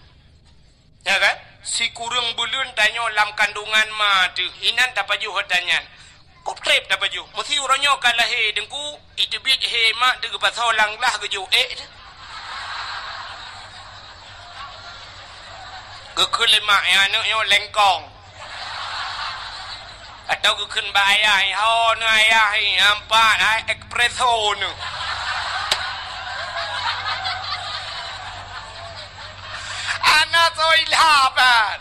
Ya kan? Si kurung bulun tanyo lam kandungan ma tu. Hinan tapaju hotanyan. Kop trip tapaju. Mesti uronyo kalah dengku itebit mak de pasolang lah geju Kekelemak ya yo lengkong. Atau kekun ba ayah ho nu ayah ampat espresso nu. Anak soilhabat.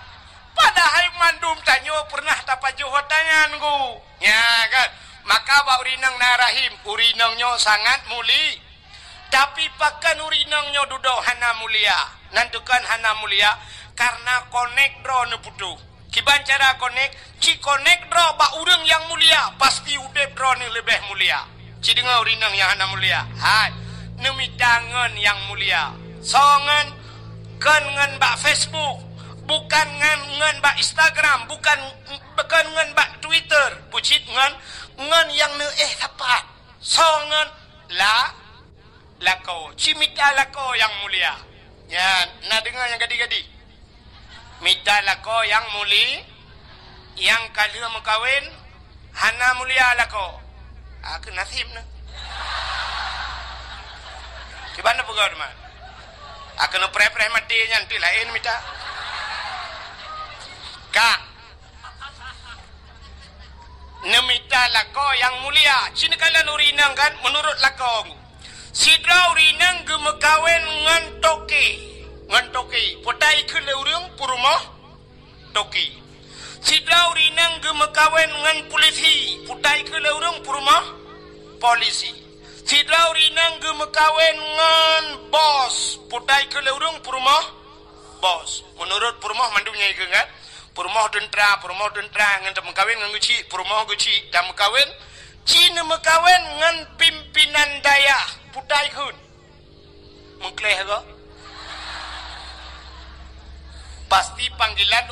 Padahal mandum tanyo pernah tapajuh hotanyan ku. Ya kan? Maka ba urinang na Rahim, urinangnya sangat muli. Tapi pakan urinangnya duduk hana mulia. Nantukan hana mulia karena konek dro ne putu. Kiban cara konek, ci konek dro ba urang yang mulia, pasti udep dro ne lebih mulia. Ci dengar urinang yang hana mulia. Hai, nemidangan yang mulia. Songan kan ngan ba Facebook, bukan ngan ba Instagram, bukan ngan ba Twitter, bucit ngan yang ne tepat. Songan lako, cimita lako yang mulia. Ya, nak dengar yang gadi-gadi. Mita lako yang muli, yang kali mengkawin, hana mulia lako. Aku nasib na. Kibana pegawai man. Aku no pre-pre mati nyanti lain mita. Kak. Nemita lako yang mulia. Cina kalian urinang kan menurut lako. Sidra urinang gemekawin ngan toki. Ngantoki potai ke leurung purumah toki. Sidra urinang gemekawen ngan polisi potai ke leurung purumah polisi. Sidra urinang gemekawen ngan bos potai ke leurung purumah bos. Menurut purumah mandumnya ikan kan? Purumah tentera ngan mekawin ngan guci, purumah guci dan mekawin Cina mekawin ngan pimpinan daya potai kun. Mengkleh ke? Pasti panggilan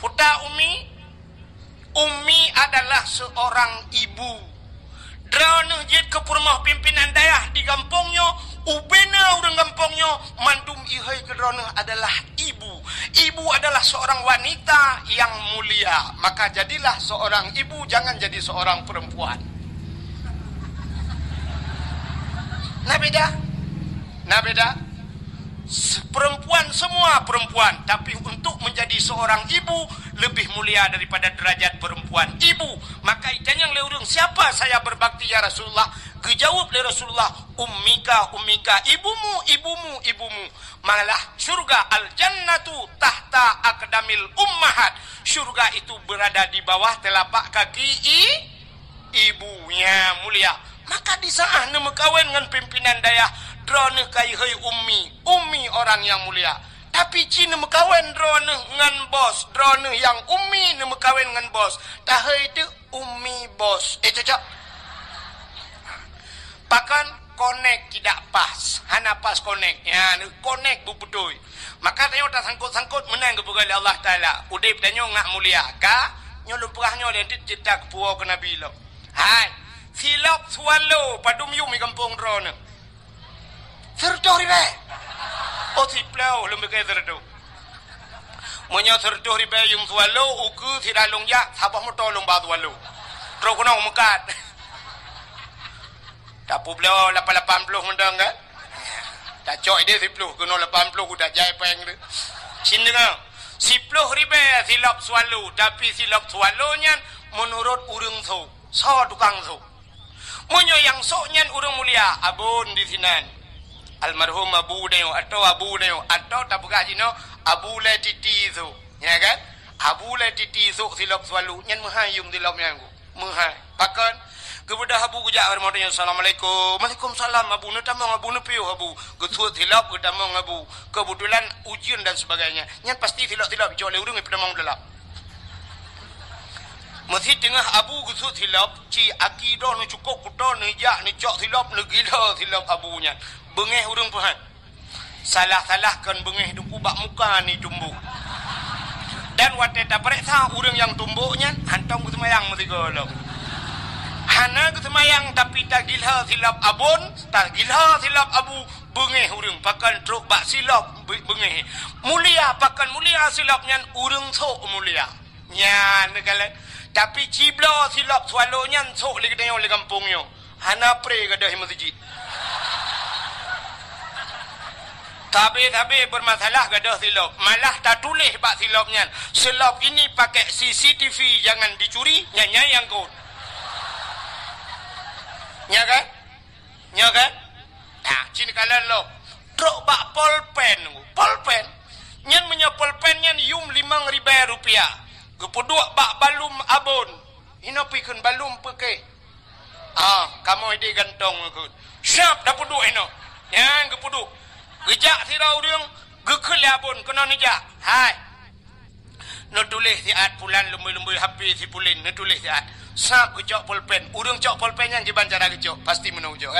Puta Umi adalah seorang ibu. Drone jid ke rumah pimpinan daerah di kampungnya, ubena urang kampungnya, mandum ihai ke drone adalah ibu. Ibu adalah seorang wanita yang mulia. Maka jadilah seorang ibu, jangan jadi seorang perempuan. Nah beda. Perempuan semua perempuan, tapi untuk menjadi seorang ibu lebih mulia daripada derajat perempuan ibu. Maka itanya yang leurung, siapa saya berbakti ya Rasulullah? Kejawab dari Rasulullah, ummika ibumu. Malah surga al-jannatu tahta aqdamil ummahat. Surga itu berada di bawah telapak kaki ibunya mulia. Maka di sana mekawin dengan pimpinan daya drone kai hei ummi orang yang mulia. Tapi Cina mekawin drone ngan bos, drone yang ummi ne mekawin ngan bos. Tah hei itu ummi bos. Cocok. Pakan konek tidak pas, hana pas konek. Ya, konek bubudoi. Maka tanyo tak sangkut menang ke bukan Allah Taala. Udip tanyo ngak mulia ka? Nyo lumpurahnya dia cerita ke puau ke Nabi lo. Hai. Silap swallow padum yumi kampung drone. Sertori be. O siplau lumbe ke serto. Monya sertori be yung swallow uku siralong ya sabah mo tolong ba swallow. Tro ko na umukat. Tapu blau 80 mendang kan? Tak cok dia 10 kena 80 dah jai peng dia. Sin dengar. 10 ribu silap swallow tapi silap swallownya menurut urang tu. So tukang tu. Munyo yang soknya urang mulia abun di sinan. Almarhum Abu Neo atau Abu Neo atau tak buka sino Abu Le Titi tu. Ya kan? Abu Le Titi tu silap swallow nyan mahayum silap yang mahai. Pakan kepada Abu kejak hormatnya Assalamualaikum. Waalaikumsalam Abu. Netamong Abu nepiu Abu. Ketua tilap ketamong Abu. Kebetulan ujian dan sebagainya. Yang pasti tilap-tilap jauh le urang petamong delap. Mesti tengah Abu ketua tilap ci akidah ni cukup kuda ni jak ni cok tilap ni gila tilap Abunya. Bengeh urang Tuhan. Salah-salahkan bengeh du kubak muka ni tumbuh. Dan wate tak periksa urang yang tumbuhnya hantong kesemayang mesti golong. Hana kesemayang tapi tak gila silap abun, tak gila silap Abu bengeh urang pakan truk bak silap bengeh. Mulia pakan mulia silapnya urang sok mulia. Nya negala tapi cibla silap swallonya sok le kedai le kampungnya. Hana pre gadah masjid. Tabe bermasalah gadah silap. Malah tak tulis bak silapnya. Silap ini pakai CCTV jangan dicuri, nyanya yang kau. Nya kan? Nya kan? Nah, cini kalian lo. Truk bak polpen. Polpen. Nyan punya polpen nyan yum 5,000 rupiah. Gepuduk bak balum abon. Ino pikun balum peke. Kamu ide gantong aku. Siap dah puduk ino. Nyan gepuduk. Gejak sirau urang gekul abon kena nejak. Hai. No tulis siat pulan lumbu-lumbu hapi si pulin. No tulis siat. Sap gecok pulpen. Urang cok pulpen yang giban cara gecok. Pasti menujok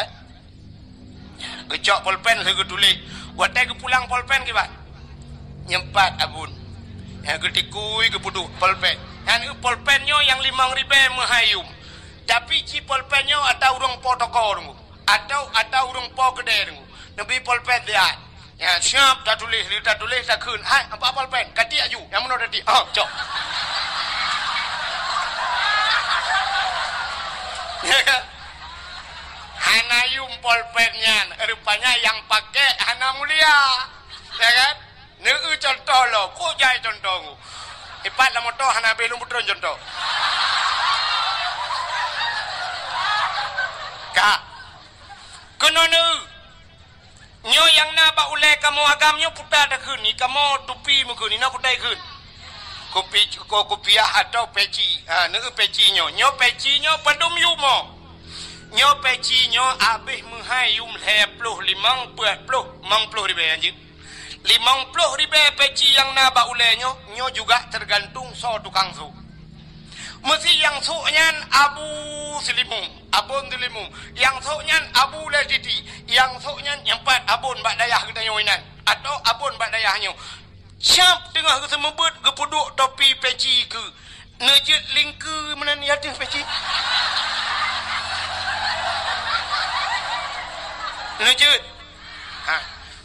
Gecok pulpen saya tulis. Watai ke pulang pulpen giban. Nyempat abun. Yang getikui ke puduk pulpen. Yang pulpennya yang 5,000 mahayum. Tapi ci pulpennya atau urang protokol. Atau urang po kedai. Nabi pulpen dia. Ya siap dah tulis dah kun. Hai apa pulpen? Kati aju. Yang mana tadi? Cok. Hana yum polpennya rupanya yang pakai hana mulia ya kan neu contoh lo kok jai contoh ipat la moto hana belum putron contoh ka kono neu nyo yang na ba ule kamu agamnya puta dah kun ni kamu tupi mu kun ni na putai kun kopiah atau peci neu peci nyo peci nyo padum yumo nyo peci nyo abih menghayum 50 ribu anjing 50 ribu peci yang na ba ule nyo juga tergantung so tukang su mesti yang suknya Abu Abun Selimum yang suknya Abu Laditi yang suknya nyempat abun bak dayah kita nyoinan atau abun bak dayahnya siap tengah ke semebut ke puduk topi peci ke nejit lingku mana ni hati peci nejit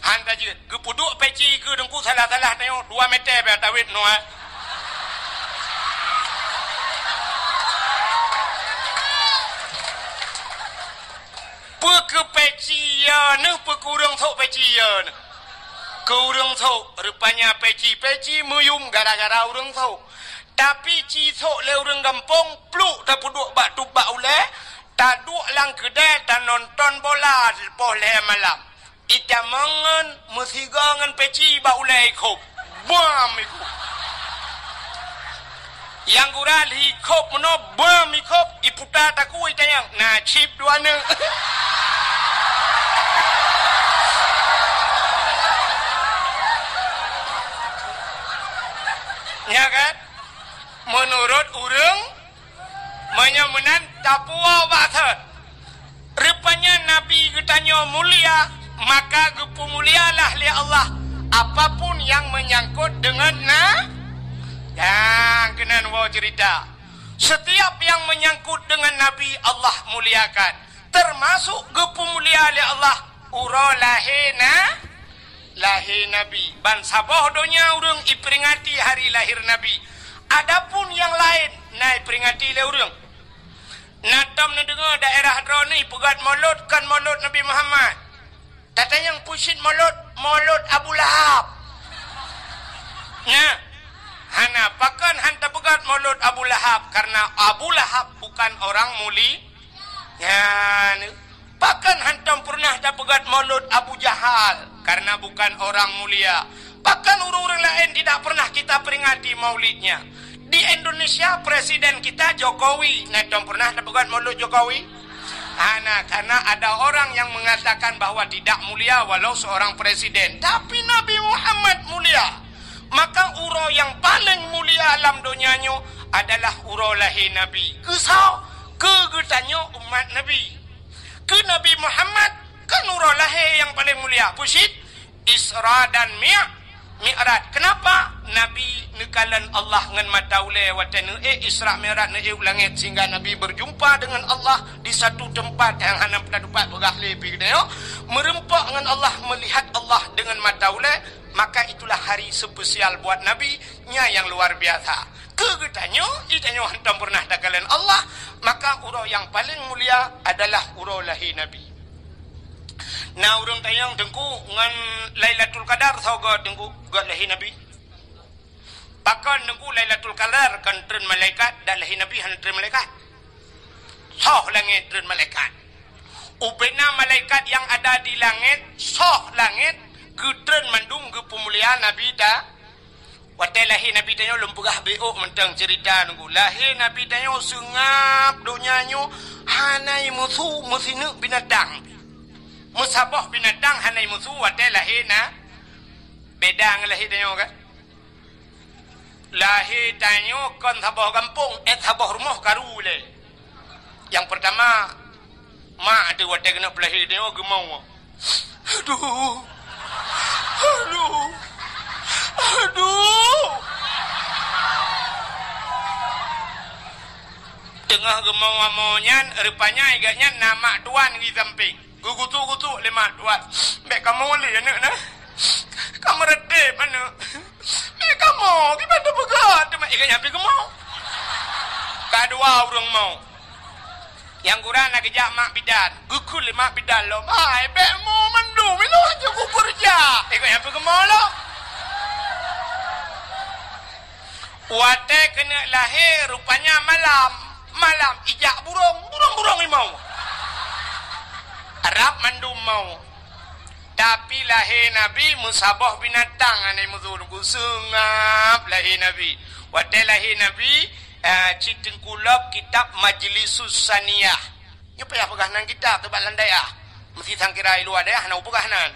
handa jit ke puduk peci ke dengku salah-salah tengok 2 meter biar tawit noa ke peci ya ne pekurang thok peci ya ne kurang thok rupanya peci muyum gara-gara urang thok tapi ci thok le urang kampung pluk ta puduk bak tubak ule ta duk lang kedai ta nonton bola poh le malam ita mangan musigangan peci bak ule ikop bam ikop yang gural ikop meno bam ikop iputa taku itayang na chip duana ya kan menurut urang menyemenan tapua bathat rupanya Nabi getanya mulia maka gepu mulialah li Allah apapun yang menyangkut dengan yang kena bawa cerita setiap yang menyangkut dengan Nabi Allah muliakan termasuk gepu mulia li Allah urolahena lahir Nabi ban sabah donya urang iperingati hari lahir Nabi adapun yang lain naik peringati le urang natam dengar daerah droni pegat maulud kan maulud Nabi Muhammad Tata yang pusit mulut Abu Lahab. Nah, hana pakan hanta pegat mulut Abu Lahab karena Abu Lahab bukan orang muli. Ya, pakan hantam pernah tak pegat mulut Abu Jahal karena bukan orang mulia. Bahkan orang-orang lain tidak pernah kita peringati maulidnya. Di Indonesia presiden kita Jokowi, hantam pernah tak pegat mulut Jokowi? Nah, karena ada orang yang mengatakan bahwa tidak mulia walau seorang presiden, tapi Nabi Muhammad mulia. Maka uro yang paling mulia alam dunianya adalah uro lahir Nabi. Kesau kegetanyo umat Nabi. Ke Nabi Muhammad kan uro lahir yang paling mulia. Pusit Isra dan Mi'raj. Kenapa? Nabi nekalan Allah ngan mataule watene Isra Mi'raj ne langit sehingga Nabi berjumpa dengan Allah di satu tempat yang hana pernah dapat pegah lebih gitu. Merempak dengan Allah, melihat Allah dengan mataule. Maka itulah hari spesial buat Nabi nya yang luar biasa. Kegetanyo itanyo hantam pernah dakalan Allah, maka uro yang paling mulia adalah uro lahir Nabi. Nah, urang tayang dengku ngan Lailatul Qadar sauga dengku gak lahir Nabi. Pakan dengku Lailatul Qadar kan tren malaikat dan lahir Nabi han tren malaikat. Soh langit tren malaikat. Ubena malaikat yang ada di langit, soh langit gutren mandung ke pemuliaan Nabi dah. Watai lahir Nabi tanyo lempugah beok mentang cerita nunggu. Lahir Nabi tanyo sengap donyanyo hanai musuh musinu binatang. Musabah binatang hanai musuh watai lahir na beda dengan lahir tanyo kan. Lahir tanyo kon sabah kampung sabah rumah karule. Yang pertama mak ada watai kena pelahir tanyo gemau. Aduh. Tengah gemau-gemauan rupanya agaknya nama tuan di samping. Gugutu-gutu lima tuan. Mek kamu boleh anak nah. Kamu redep mana? Mek kamu gimana begat? Mek agaknya pergi gemau. Kedua orang mau. Yang kurang nak kejak mak bidan. Gukul mak bidan lo. Hai, bekmu mendung. Milo aja ku kerja. Ikut yang pergi mau lo. Wate kena lahir rupanya malam. Malam ijak burung. Burung-burung mau. Arab mandum mau. Tapi lahir Nabi musabah binatang. Anai muzurku sengap lahir Nabi. Wate lahir Nabi. Citeng kulab kitab Majlisus Saniyah. Nyo payah pegahnan kitab tebak landaya. Mesti sangkira ilu ada ya, nak pegahnan.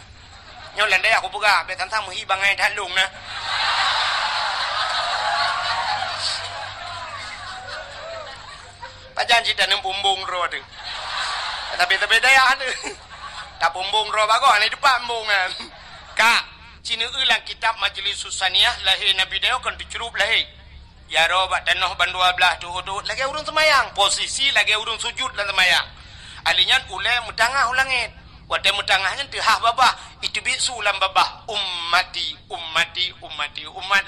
Nyo landaya aku pegah, be tantang muhi bangai dalung nah. Pajan cita nem bumbung ro tu. Tapi daya ada. Tak bumbung ro bago ani depan bumbungan. Kak, cina ulang kitab Majlisus Saniyah lahir Nabi dia kan dicerup lahir. Ya robat tanah bandua belah tu lagi urun semayang posisi lagi urun sujud dalam semayang alinya ulai mutangah ulangit wadah mutangahnya tehah babah itu bisu lam babah umat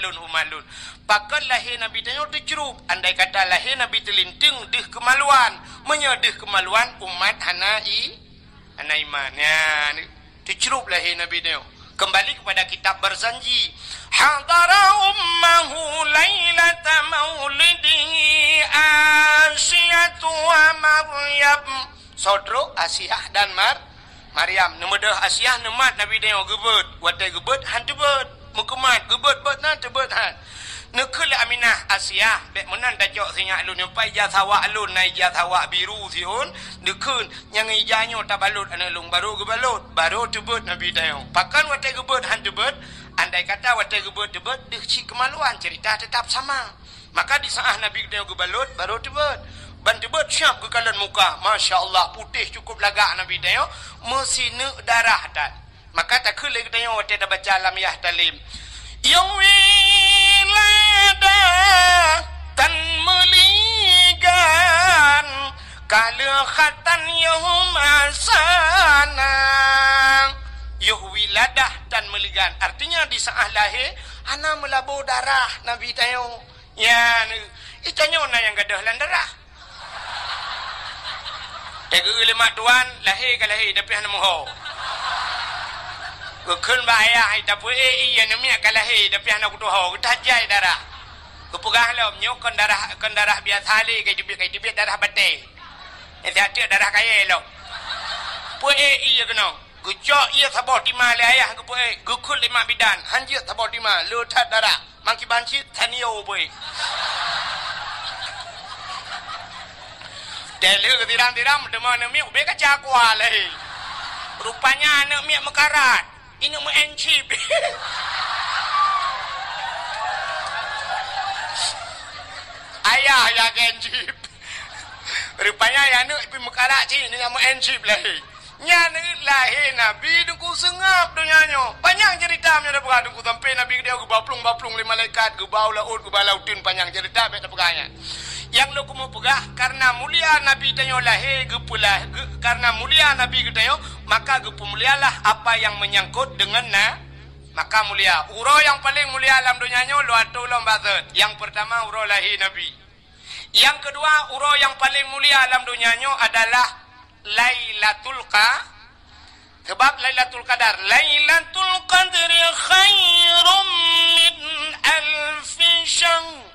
lun pakan lahir Nabi tanyo dicerup andai kata lahir Nabi telinting dih kemaluan menyedih kemaluan umat hanai iman ya dicerup lahir Nabi tanyo. Kembali kepada kitab berjanji. Hadara ummahu lailata maulidihi Asyatu wa Maryam. Saudara Asyah dan Maryam. Nemedah Asyah nemat Nabi dia gebet. Watai gebet han tebet. Mukemat gebet bet nan tebet han. Nekul Aminah Asyah bek menan dajok sinyak alun nyampai jasawa alun nai jasawa biru siun dekun yang ijanyo tabalut analung baru gebalut baru tebet Nabi tayo pakan watai gebet han tebet andai kata watai gebet tebet deh ci kemaluan cerita tetap sama maka di saat Nabi tayo gebalut baru tebet ban tebet syap ke kalan muka masya-Allah putih cukup lagak Nabi tayo mesine darah dan maka tak kele tayo watai dah baca alam yah talim Yawilada tan meligan kalahatan yaumasana Yawilada tan meligan artinya di saat lahir ana melabur darah Nabi tayo ya itanyo na yang gadah lan darah tega lemak tuan lahir ke lahir tapi ana moho Kekun bahaya tapi iya namanya kalah tapi anak tu hau tajai darah. Kepegah lom nyok darah biasa le kai dibit darah batai. Hati darah kaya lom. Pue iya kena. Gejak iya sabot di mal ayah ke pue. Gukul lima bidan. Hanjit sabot di mal lutat darah. Mangki banci tanio pue. Delu ke tiram-tiram demam namanya ubek kaca kuah leh. Rupanya anak miak mekarat. Ini mau encip. Ayah ya encip. Rupanya ya nu pi mekarat cik ni mau encip lah. Nya ni lahir Nabi dengku sengap dunianya. Panjang cerita nya dah berada dengku sampai Nabi dia ke baplung le malaikat ke bau laut ke balautin panjang cerita bet pegahnya. Yang lu kumu pegah karena mulia Nabi tanyo lahir gepulah karena mulia Nabi tanyo maka gepemulialah apa yang menyangkut dengan maka mulia uro yang paling mulia alam dunianya lu atu lu bazat. Yang pertama uro lahir Nabi. Yang kedua uro yang paling mulia alam dunianya adalah Lailatul Qadar. Sebab Lailatul Qadar khairum min alfi syahr.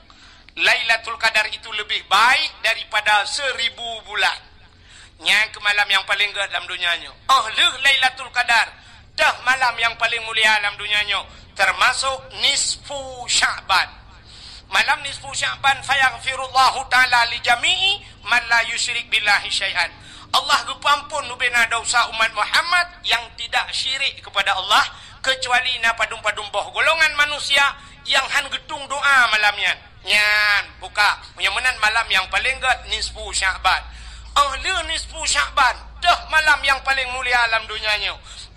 Lailatul Qadar itu lebih baik daripada 1000 bulan. Yang ke malam yang paling gede dalam dunianya. Lailatul Qadar dah malam yang paling mulia dalam dunianya, termasuk nisfu Sya'ban. Malam nisfu Sya'ban fayaghfirullahu ta'ala li jami'i man la yusyrik billahi syai'an. Allah gepampun ubena dosa umat Muhammad yang tidak syirik kepada Allah kecuali na padum-padum boh golongan manusia yang han getung doa malamnya. Nyan buka menyamanan malam yang paling gede nisfu Sya'ban. Nisfu Sya'ban dah malam yang paling mulia alam dunianya.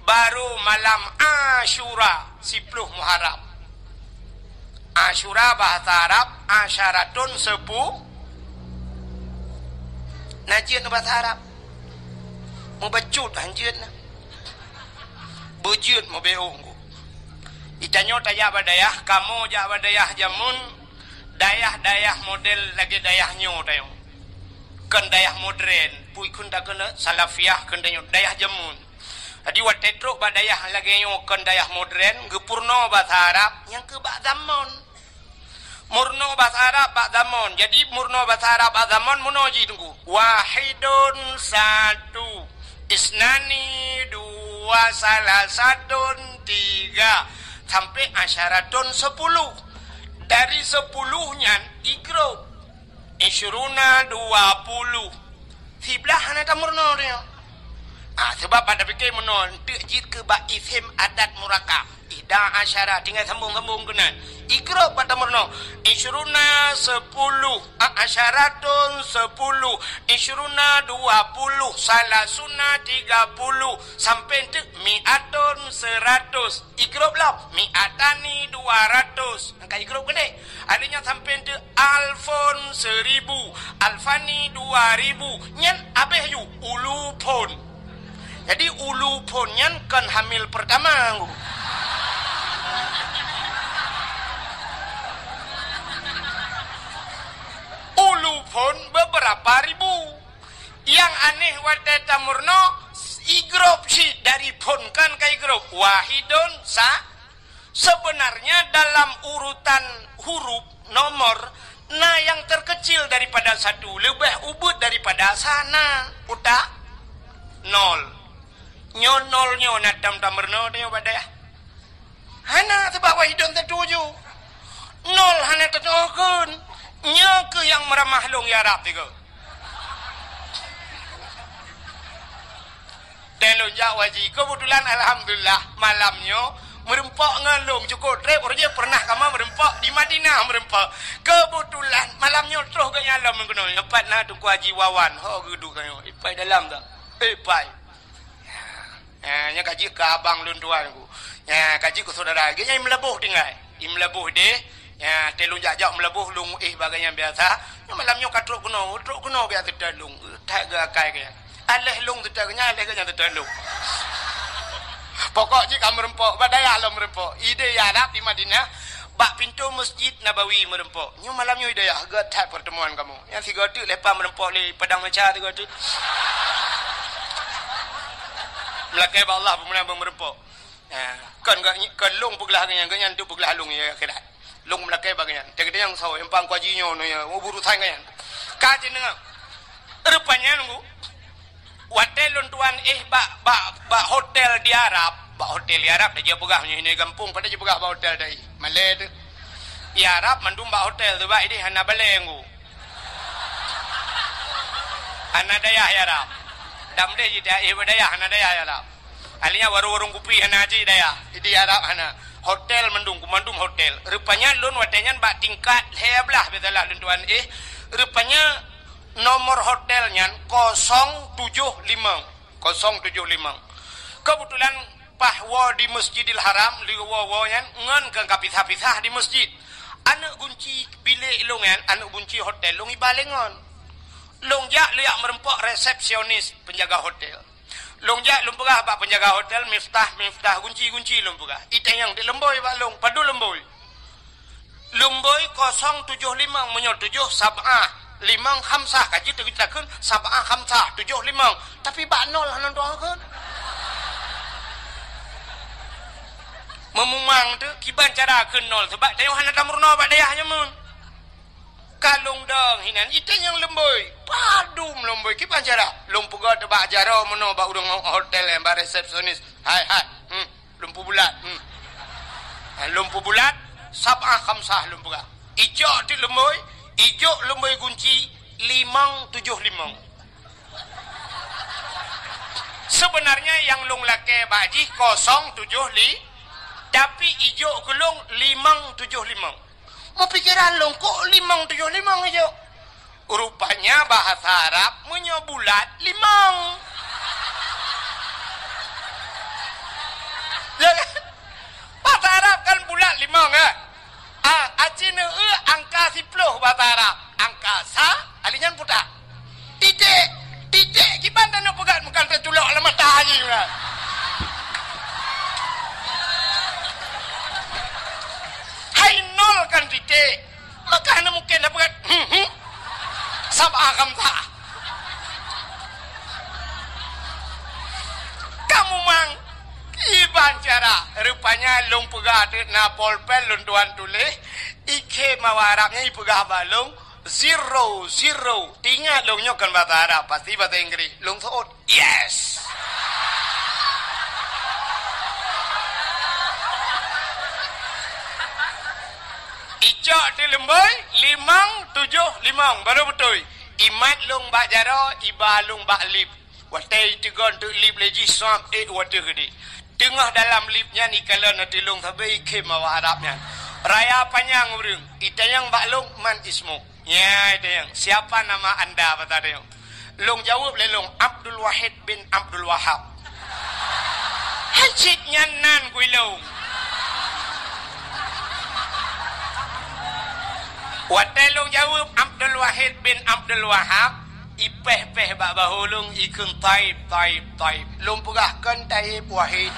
Baru malam Ashura 10 Muharram. Ashura bahasa Arab asyaratun 10. Najid bahasa Arab. Mau bacut hanjid na. Bujud mau beung. Itanyo taya badayah kamu ja badayah jamun. Dayah model lagi dayah nyo tayo. Kan dayah modern, pui kun tak kena salafiyah kan dayah jamun. Jadi wat tetro badayah lagi nyo kan dayah modern, gepurno bahasa Arab yang ke bak zaman. Murno bahasa Arab bak zaman. Jadi murno bahasa Arab bak zaman munoji tunggu. Wahidun satu, isnani dua, salah satun tiga, sampai asyaratun 10. Dari 10-nya ikro Isyuruna 20 Fiblah hana tamurno dia. Sebab pada fikir menon Tejid ke bak ifhim adat murakab Ida asyara tinggal sambung-sambung kena Ikro pada murno Isyuruna 10 Asyaratun 10 Isyuruna 20 Salasuna 30 Sampai tu mi'atun 100 Ikro belum mi'atani 200 Angka ikro gede Adanya sampai tu alfon 1000 Alfani 2000 Nyan abeh yu ulu pun. Jadi ulu pun nyan kan hamil pertama ulu pun beberapa ribu. Yang aneh wadata murno igrop si dari pun kan ke igrop wahidun sebenarnya dalam urutan huruf nomor yang terkecil daripada satu lebih ubud daripada sana udah nol nyo natam tamurno dia badaya hana sebab wahidun tertuju nol hana tertukun nya ke yang meramah long ya Arab tiga. Telon jawaji kebetulan alhamdulillah malamnya merempak ngalung cukup trip orang dia pernah kama merempak di Madinah merempak. Kebetulan malamnya terus ke nyalam mengkono. Lepas na tu Haji Wawan. Ho geduk kayo. Ipai dalam tak? Ipai. Nya kaji ke abang lun tuan ku. Ya kaji ke saudara. Ge nyai melebuh tinggal. Melebuh deh. Ya telung jajak melebuh lung bagaian biasa. Nya malamnya katruk kuno biasa telung. Tak gakai ke. Aleh lung tu tak nya aleh ke nya telung. Pokok je kamu merempok badaya alam merempok ide ya Arab di Madinah bak pintu Masjid Nabawi merempok nyu malam nyu ide ya gatat pertemuan kamu yang tiga tu lepas merempok le padang maca tiga tu melakai ba Allah pemenang merempok kan long puglah ganyan tu puglah long ya kira long melakai bagian dia yang saw empang kwajinya no ya buru thai ganyan kaji nang rupanya nunggu hotel tuan ba hotel di Arab dia pugah ni kampung pada dia pugah ba hotel dai Malay tu di Arab mandum ba hotel tu ba ini hana balengu hana daya ya Arab dam de dia daya hana daya ya Arab alinya warung kupi hana aji daya di Arab hana hotel mandum hotel rupanya lun watenyan ba tingkat heblah betalah lun tuan rupanya nomor hotelnya 075 kebetulan pahwa di Masjidil Haram liwawayan ngan ke kapisah-pisah di masjid anak kunci bilik longan anak kunci hotel long ibalengon long jak liak merempok resepsionis penjaga hotel long jak long pegah bak penjaga hotel miftah kunci long pegah ite yang di lemboy bak long padu lemboy 075 menyol 7 sabah 5 khamsah kaji tu kita kan sabah khamsah 7 5 tapi bak nol hanan doakan memumang tu kiban cara ke nol sebab dia hana damurno bak dayahnya mun kalung dong hinan ite yang lemboy padum lemboy kiban cara lumpuga tu bak jaro meno bak urang hotel yang bak resepsionis hai lumpu bulat lumpu bulat sabah khamsah lumpuga ijo tu lemboy ijo lemboy kunci 575 sebenarnya yang long lake baji 075 tapi ijo kelong 575 mau pikiran long kok 575 ijo rupanya bahasa Arab menyobulat 5 bahasa Arab kan bulat 5 kan acina angka 10 bahasa Arab angka sa alinyan putak titik gimana nak pegat bukan tertulak lah matahari lah hai nol kan titik makanya mungkin dah pegat sabah kamsa kamu mang iban cara rupanya long pegah na polpen lun tuan tulis ike mawarapnya ipegah balong 0 tinggal long nyokan bahasa Arab pasti bahasa Inggris long soot yes icok di lemboy 575 baru betul imat long bak jaro iba long bak lip watai tigon tu lip leji swam water gede tengah dalam lipnya ni kalau nanti long sampai ke mawar Arabnya raya panjang urang itayang baklong man ismu ya itayang siapa nama anda kata dia long jawab lelong Abdul Wahid bin Abdul Wahab hajit nyanan kuilong watai long jawab Abdul Wahid bin Abdul Wahab ipeh bak bahulung ikun taib lum pegahkan taib wahid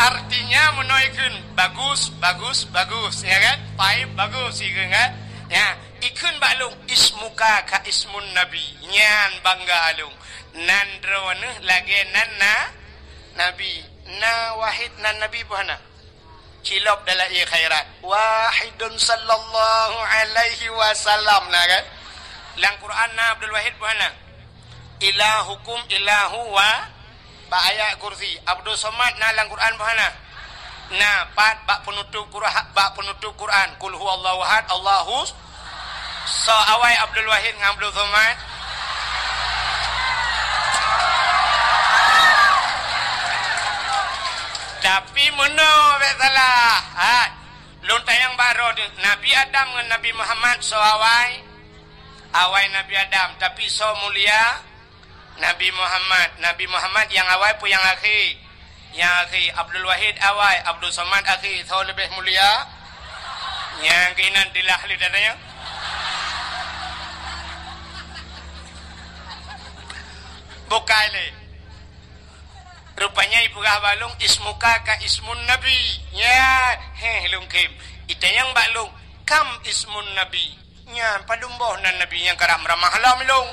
artinya menoikun bagus ya kan taib bagus ikun kan ya ikun baklung ismuka ka ismun nabi nyan bangga alung nandrowane lagi nanna nabi na wahid nan nabi buhana cilop dalam ia khairat wahidun sallallahu alaihi wasallam nah kan lang Quran na Abdul Wahid buhana ilahukum ilahu wa ba ayat kursi Abdul Somad na lang Quran buhana na pat bak penutup Quran kul huwallahu ahad Allahus so awai Abdul Wahid dengan Abdul Somad tapi mana salah lontayang baro Nabi Adam dengan Nabi Muhammad so awai Nabi Adam tapi so mulia Nabi Muhammad yang awai pun yang akhir Abdul Wahid awai Abdul Somad akhir so lebih mulia yang kainan dilahli dadanya bukaile rupanya ibu balung ismuka ka ismun nabi ya lung kim itayang balung kam ismun nabi nya padumboh nan nabi yang karam ramah lam lung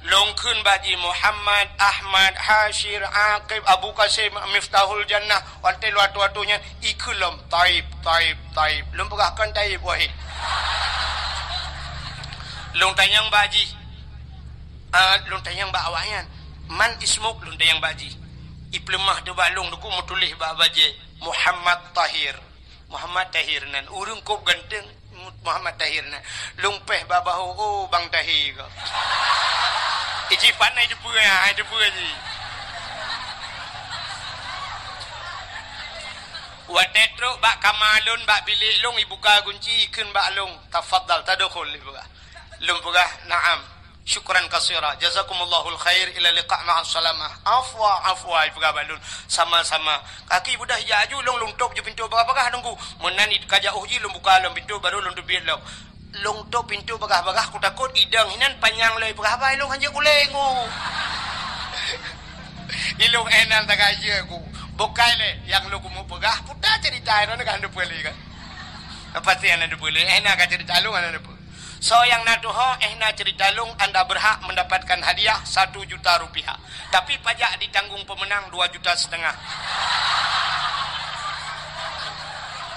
Longkun baji Muhammad, Ahmad, Hashir, Aqib, Abu Qasim, Miftahul Jannah, wantel watu-watunya ikulam taib. Lom pegahkan taib wahid. Long tanyang baji. Long tanyang ba awayan. Man ismuk long tanyang baji. Iplemah de balong duku mutulih ba baje Muhammad Tahir. Muhammad Tahir nan urung kop ganteng Muhammad Tahir nan. Long peh babaho oh bang Tahir. Iji panai je pura ji. Watetro bak kamalun bak bilik long ibuka kunci ikun bak long tafaddal tadkhul ibuka. Long pura na'am. Syukran kasira. Jazakumallahul khair ila liqa' ma'as salamah. Afwa ibuka balun sama-sama. Kaki budah jaju long tok je pintu bagah nunggu. Menani kaja uji long buka long pintu baru long debit long. Long to pintu bagah-bagah ku takut idang hinan panjang loi bagah long hanje ulengu. Ilung enan tak aja ku. Bokai le yang lu kumu pegah puta cerita anu kan boleh kan. Apa sih anu boleh? Enak kan cerita lu anu boleh. So yang natuho cerita lung Anda berhak mendapatkan hadiah 1 juta rupiah. Tapi pajak ditanggung pemenang 2,5 juta.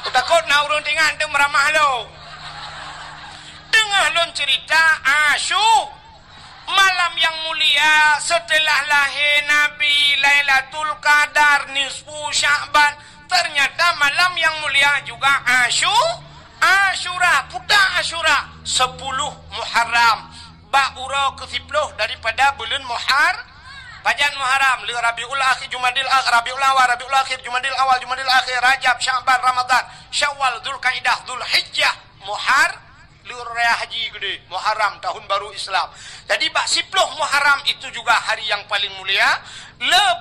Ku takut na urun tingan tu meramah lo. Dengar lon cerita Asyu malam yang mulia setelah lahir Nabi Lailatul Qadar nisfu Sya'ban. Ternyata malam yang mulia juga Asyura puta Asyura 10 Muharram ba'ura ke-10 daripada bulan Pajan Muharram li Rabiul Akhir Jumadil Rabiul Awal Rabiul Akhir Jumadil Awal Jumadil Akhir Rajab Sya'ban Ramadan Syawal Dzulqa'dah Dzulhijjah Luraya haji gede Muharram tahun baru Islam. Jadi bak 10 Muharram itu juga hari yang paling mulia.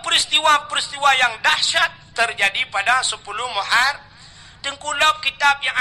Peristiwa-peristiwa yang dahsyat terjadi pada 10 Muharram. Tengkulap kitab yang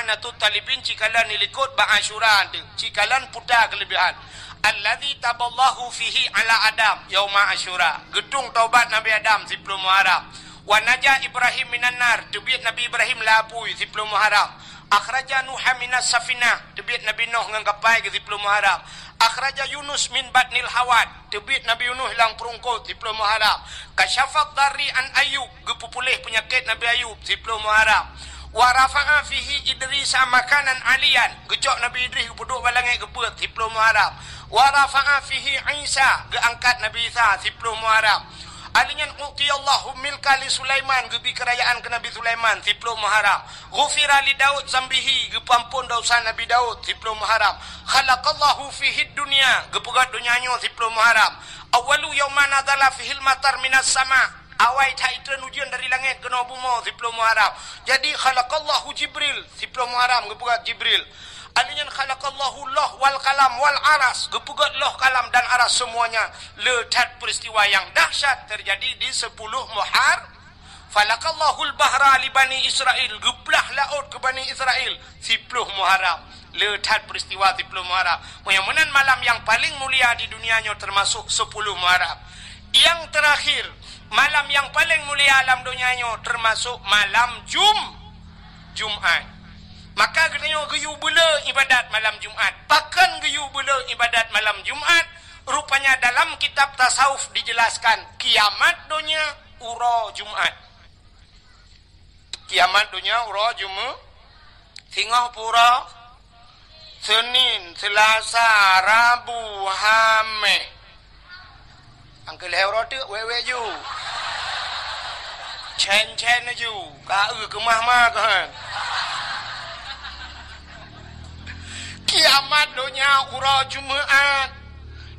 anatut talibin cikalan nilikut ba Asyura cikalan puta kelebihan. Allazi taballahu fihi ala Adam yauma Asyura. Gedung taubat Nabi Adam 10 Muharram. Wa naja Ibrahim minan nar. Tebit Nabi Ibrahim lapui 10 Muharram. Akhraja Nuha minas safinah. Tebit Nabi Nuh ngangkapai ke 10 Muharram. Akhraja Yunus min batnil hawad. Tebit Nabi Yunus hilang perungkut 10 Muharram. Kasyafat dari an Ayub. Gepupulih penyakit Nabi Ayub 10 Muharram. Wa rafa'a fihi Idrisa makanan alian. Gejok Nabi Idris duduk balangit geput 10 Muharram. Wa rafa'a fihi Isa. Geangkat Nabi Isa 10 Muharram. Alinyan uqiyallahu milka li Sulaiman gebi kerajaan ke Nabi Sulaiman 10 Muharram. Ghufira li Daud zambihi gepampun dosa Nabi Daud 10 Muharram. Khalaqallahu fihi dunya gepegat dunianya 10 Muharram. Awalu yauman nazala fihil matar minas sama. Awai taitan ujian dari langit ke bumi 10 Muharram. Jadi khalaqallahu Jibril 10 Muharram gepegat Jibril. Alinyan khalaqallahu loh wal kalam wal aras. Gepugat loh kalam dan aras semuanya. Letat peristiwa yang dahsyat terjadi di 10 Muharram. Falaqallahul bahra li Bani Israel. Geblah laut ke Bani Israel 10 Muharram. Letat peristiwa 10 Muharram. Mudah-mudahan malam yang paling mulia di dunianya termasuk 10 Muharram. Yang terakhir, malam yang paling mulia alam dunianya termasuk malam Jumat. Maka katanya geyu bela ibadat malam Jumat. Pakan geyu bela ibadat malam Jumat. Rupanya dalam kitab tasawuf dijelaskan kiamat dunia ura Jumat. Kiamat dunia ura Jumat. Tengah pura Senin, Selasa, Rabu, Hameh. Angkel hero tu wewe ju. Chen ju. Ka kemah-mah kan. Kiamat dunia ura Jumaat.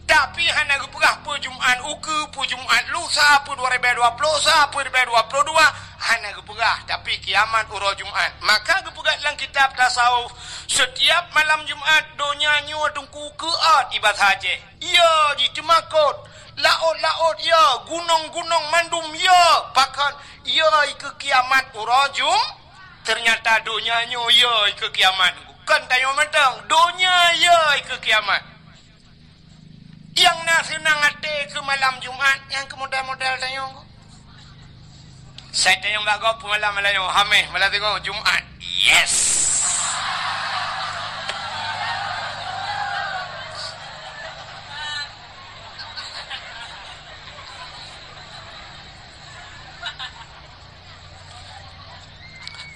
Tapi hanya gepegah pe Jumaat uke pe Jumaat lusa pe 2020 sa pe 2022 hanya gepegah tapi kiamat ura Jumaat. Maka gepegah dalam kitab tasawuf setiap malam Jumaat dunia nyu tungku keat ibad haji. Ya ji cemakot. Laut-laut ya, gunung-gunung mandum ya. Bahkan ya ke kiamat ura Jumaat. Ternyata dunia nyu ya ke kiamat. Kan tanya mentang dunia ya ke kiamat. Yang nak senang hati ke malam Jumaat, yang ke model-model tanya. Saya tanya mbak kau malam Hameh malam tengok Jumaat. Yes.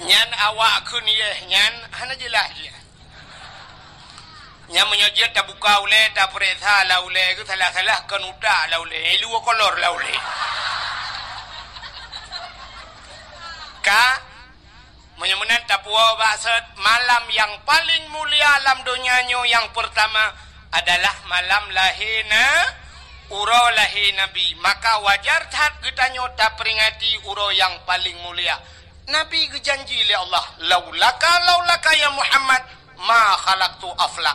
Nyan awak kun ye nyan hana jelas dia. Nyan menyojit tak buka ule tak perintah la ule ke salah-salah kan udah la ule lu kolor la ule. Ka menyemenan tapua baksud malam yang paling mulia alam dunianya yang pertama adalah malam lahirna uro lahir Nabi. Maka wajar tak kita nyota peringati uro yang paling mulia. Nabi berjanji oleh Allah, laulaka ya Muhammad ma khalaqtu aflak.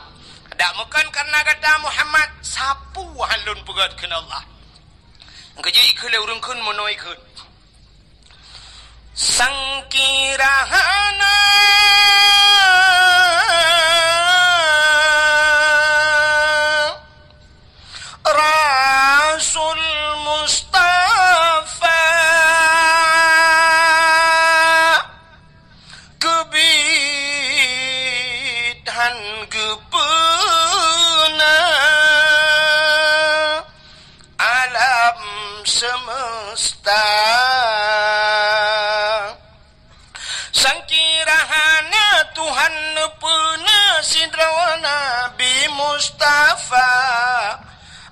Tak bukan karena kata Muhammad sapu halun pegat kena Allah. Kerja ikut orang kun menoi kun. Sangkirahana Rasul Mustafa kebidhan gepena alam semesta sangkirahana Tuhan pena sidrawa Nabi Mustafa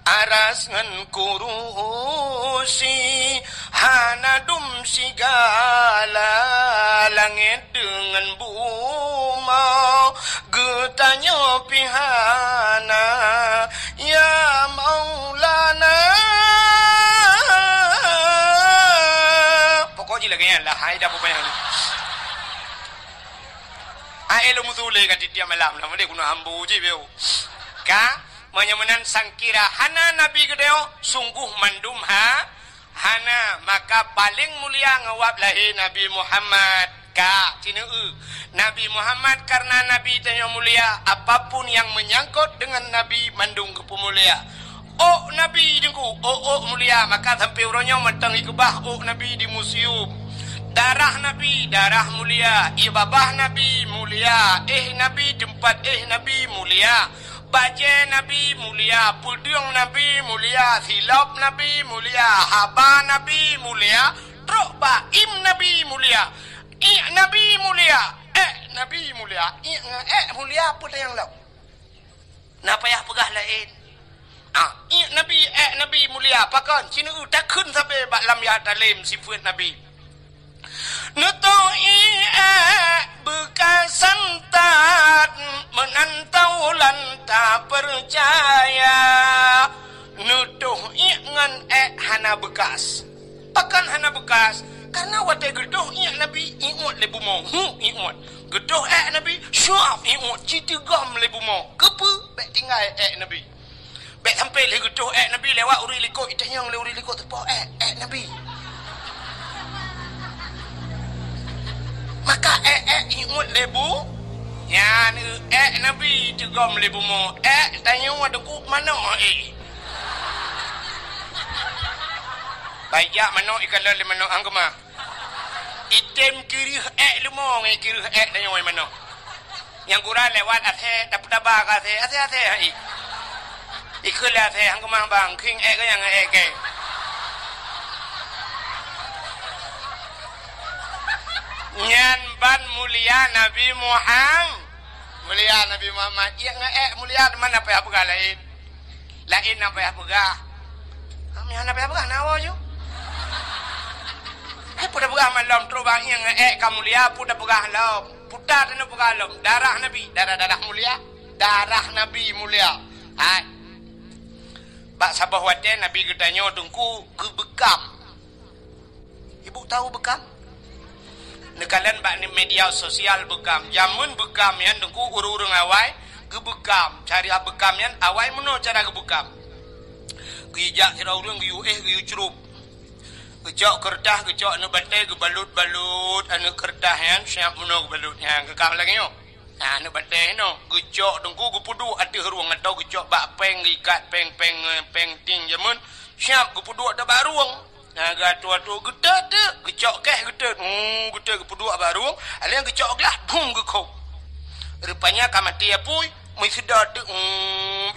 aras ngan kurusi hanadum sigala langit dengan buma getanyo pihana ya Maulana pokoknya lagi lah hai dah apa yang ai lo muzule kat dia malam lah mesti guna ambu je beo ka menyemenan sangkira hana Nabi gedeo sungguh mandum hana maka paling mulia ngawab lahir Nabi Muhammad ka cina Nabi Muhammad karena Nabi tanya mulia apapun yang menyangkut dengan Nabi mandung kepemulia oh Nabi dengku oh mulia maka sampai orangnya mentang ikebah oh Nabi di museum darah Nabi darah mulia ibabah Nabi mulia Nabi tempat Nabi mulia baje Nabi mulia pudung Nabi mulia silap Nabi mulia haba Nabi mulia truk baim Nabi mulia Nabi mulia Nabi mulia mulia apa yang lau nak payah pegah lain Nabi mulia pakan cina takun sampai bak lam ya talim sifat Nabi Nutoi bekas santat menantau lanta percaya nutuh ngan hana bekas pakan hana bekas karena wate geduh Nabi ingot lebu mo ingot geduh Nabi syaf ingot citigam lebu mo kepe bek tinggal Nabi bek sampai le geduh Nabi lewat uri liko itanyang le uri liko tepo Nabi maka ingut lebu ya Nabi tegam lebu mo tanya ada ku mana baik mana ikan le mana anggama item kiri lumo ngai kiri tanya mana yang kurang lewat athe dapat tabak athe ikut athe anggama bang king ke yang ke nyan ban mulia Nabi Muhammad mulia Nabi Muhammad iya mulia mana apa ya pegah lain apa ya pegah kami apa ya pegah nawa jo pudah pegah malam terubah yang kamu mulia pudah pegah lam putar dan pegah lam darah Nabi darah mulia darah Nabi mulia hai bak sabah wate Nabi gedanya dengku ke bekam ibu tahu bekam nekalan bak ni media sosial bekam jamun bekam yan dengku urung awai ke bekam cari bekam yan awai meno cara ke bekam kijak sira urung yu cerup kejok kertas kejok anu batai ke balut anu kertas yan siap meno balut yang kekam lagi yo anu batai no kejok dengku ke pudu ati ruang atau kejok bak peng ikat peng ting jamun siap ke pudu ada baruang naga tua-tua gedek gecok gedek gedek kedua baru alian gecok lah bung gekok rupanya kamati apui mai sedar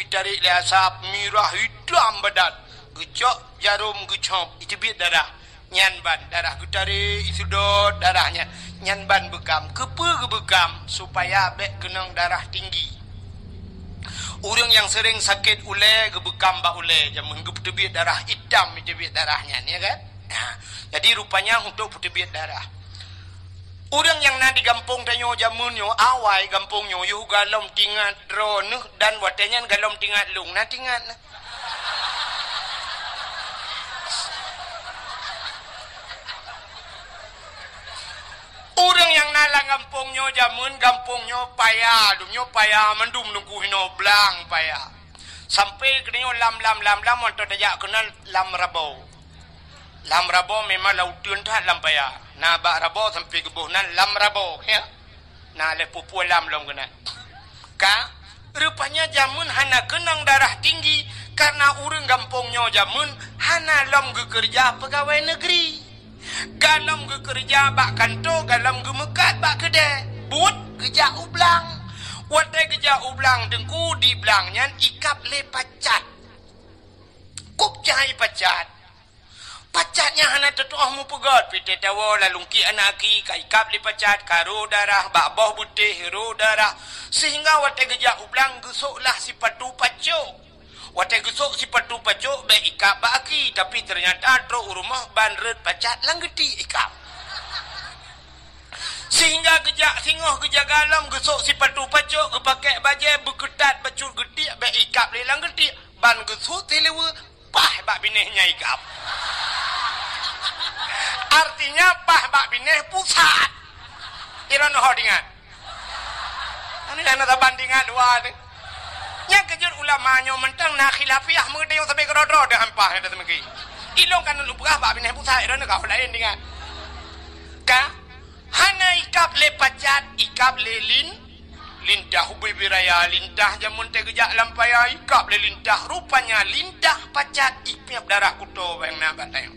ditarik le asap mirah hitam badan gecok jarum gecok itu biar darah Nyan ban darah gutari isudot darahnya. Nyan ban bekam kepe bekam supaya bek kenang darah tinggi. Orang yang sering sakit ule gebekam ba ule jamun gebetebit darah hitam betebit darahnya ni kan. Nah, jadi rupanya untuk betebit darah. Orang yang na di kampung tanyo jamun yo awai kampung yo yu galom tingat drone dan watenya galom tingat lung na tingat na. Orang yang nalang kampungnya jamun kampungnya payah, dumnya payah mendum nunggu hino blang payah. Sampai kena lam untuk tajak kenal lam rabau. Lam rabau memang lautun tak lam payah. Nah bak rabau sampai kebunan lam rabau ya. Nah le pupu lam kena. Ka rupanya jamun hana kenang darah tinggi karena orang kampungnya jamun hana lam kerja pegawai negeri. Galam ke kerja bak kantor, galam ke mekat bak kedai. But kerja ublang. Watai kerja ublang dengku di belangnya ikap le pacat. Kup cahai pacat. Pacatnya hana tetuah mu pegat. Pite tawa lalungki anaki ka ikap le pacat. Karo darah bak boh putih hero darah. Sehingga watai kerja ublang gesoklah si patu pacuk. Watai gesok si patu pacuk be ikap baki tapi ternyata truk rumah banret pacat lang geti ikap. Sehingga kejak singoh kejak galam gesok si patu pacuk kepakai bajai berketat bacut geti be ikap le lang geti ban gesok telewe pah bak binehnya ikap. Artinya pah bak bineh pusat. Iran ho dingat. Ani ana bandingan dua ni. Yang kejut ulamanya mentang nak khilafiah mengedeong sampai ke rodro dah hampah ada temeki. Ilong kan lu berah bak bineh pusat ira nak lain dengan. Ka hana ikap le pacat ikap le lintah ubi biraya lintah jamun te kejak lampaya ikap le lintah rupanya lintah pacat ipiap darah kuto bang nak batai.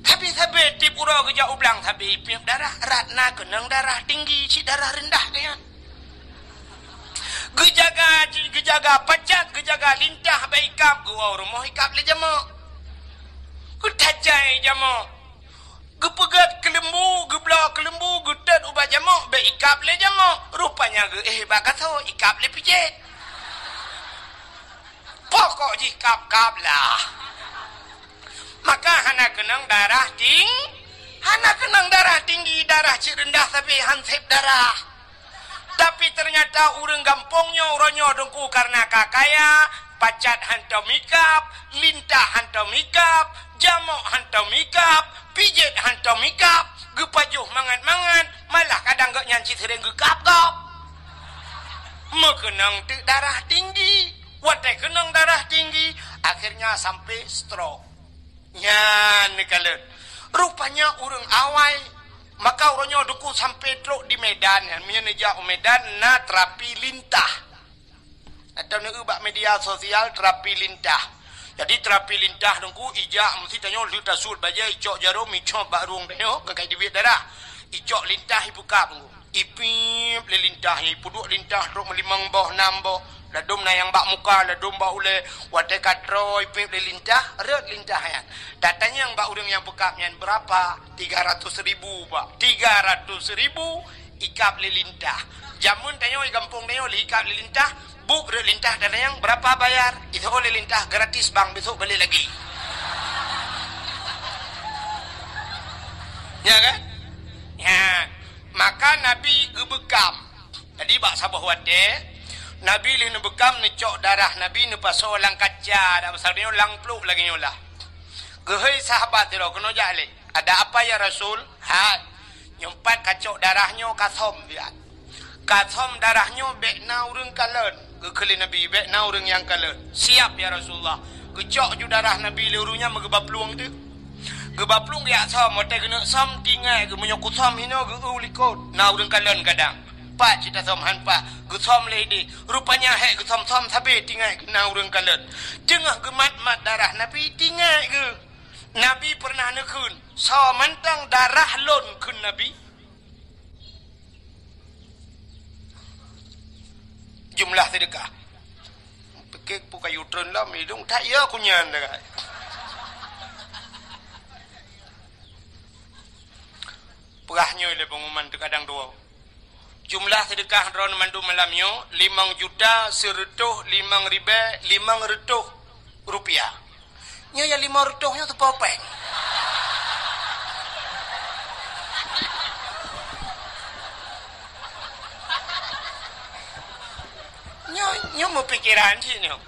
Habis tip uro kejak ublang habis ipiap darah ratna kenang darah tinggi si darah rendah dia. Gejaga pacat, gejaga lintah baikap gua rumah ikap le jamak. Kutajai jamak. Gepegat kelembu, geblak kelembu, getat ubah jamak baikap le jamak. Rupanya bakaso ikap le pijit. Pokok jikap lah. Maka hana kenang darah tinggi, darah cik rendah tapi hansip darah. Tapi ternyata orang kampungnya orangnya dengku karena kakaya, pacat hantam mikap, lintah hantam mikap, jamok hantam mikap, pijit hantam mikap, gepajuh mangan-mangan, malah kadang gak nyanci sering gekap-kap. Mekenang darah tinggi, watai kenang darah tinggi, akhirnya sampai stroke. Nyan kalian. Rupanya orang awai. Maka orangnya duku sampai truk di Medan. Menyeja Medan na terapi lintah. Atau ni ubak media sosial terapi lintah. Jadi terapi lintah dengku ijak mesti tanya lu tasul baja icok jarum icok barung tanya kakai duit darah. Icok lintah ibuka dengku. Ipip le lintah ipuduk lintah truk melimang boh namboh. Ladum na yang bak muka, ladum bak ule watai katro ipip le lintah, red lintah ya. Datanya yang bak udang yang bekapnya berapa? 300.000 pak. 300.000 ikap le lintah. Jamun tanya di kampung tanya ikap le lintah, buk red lintah dan yang berapa bayar? Itu oleh lintah gratis bang, besok beli lagi. Ya kan? Ya. Maka Nabi gebekam. Jadi bak sabah watai. Nabi lih nu bekam ni cok darah Nabi nu paso lang kaca dah pasal dia lang pluk lagi nyolah. Gehei sahabat dia kena jale. Ada apa ya Rasul? Ha. Nyumpat kacok darahnya kasom dia. Kasom darahnya bekna urang kalen. Gekeli Nabi bekna urang yang kalen. Siap ya Rasulullah. Kecok ju darah Nabi lirunya megebab peluang tu. Gebab peluang dia som mote kena som tinggal ge menyokut som hino ge ulikot. Na urang kalen kadang. Pak cita som han pak gusom lady rupanya hek gusom som sabe tinggal kena urang kalet tengah gemat-mat darah Nabi tinggal ke Nabi pernah nekun so mentang darah lon kun Nabi jumlah sedekah pekek puka yutron lah midung tak ya kunyan dah perahnya le pengumuman terkadang dua. Jumlah sedekah ron mandu malamnya 5 juta 100 500 rupiah. Nya ya 500 nya tu popeng. Nya mau pikiran sih nya.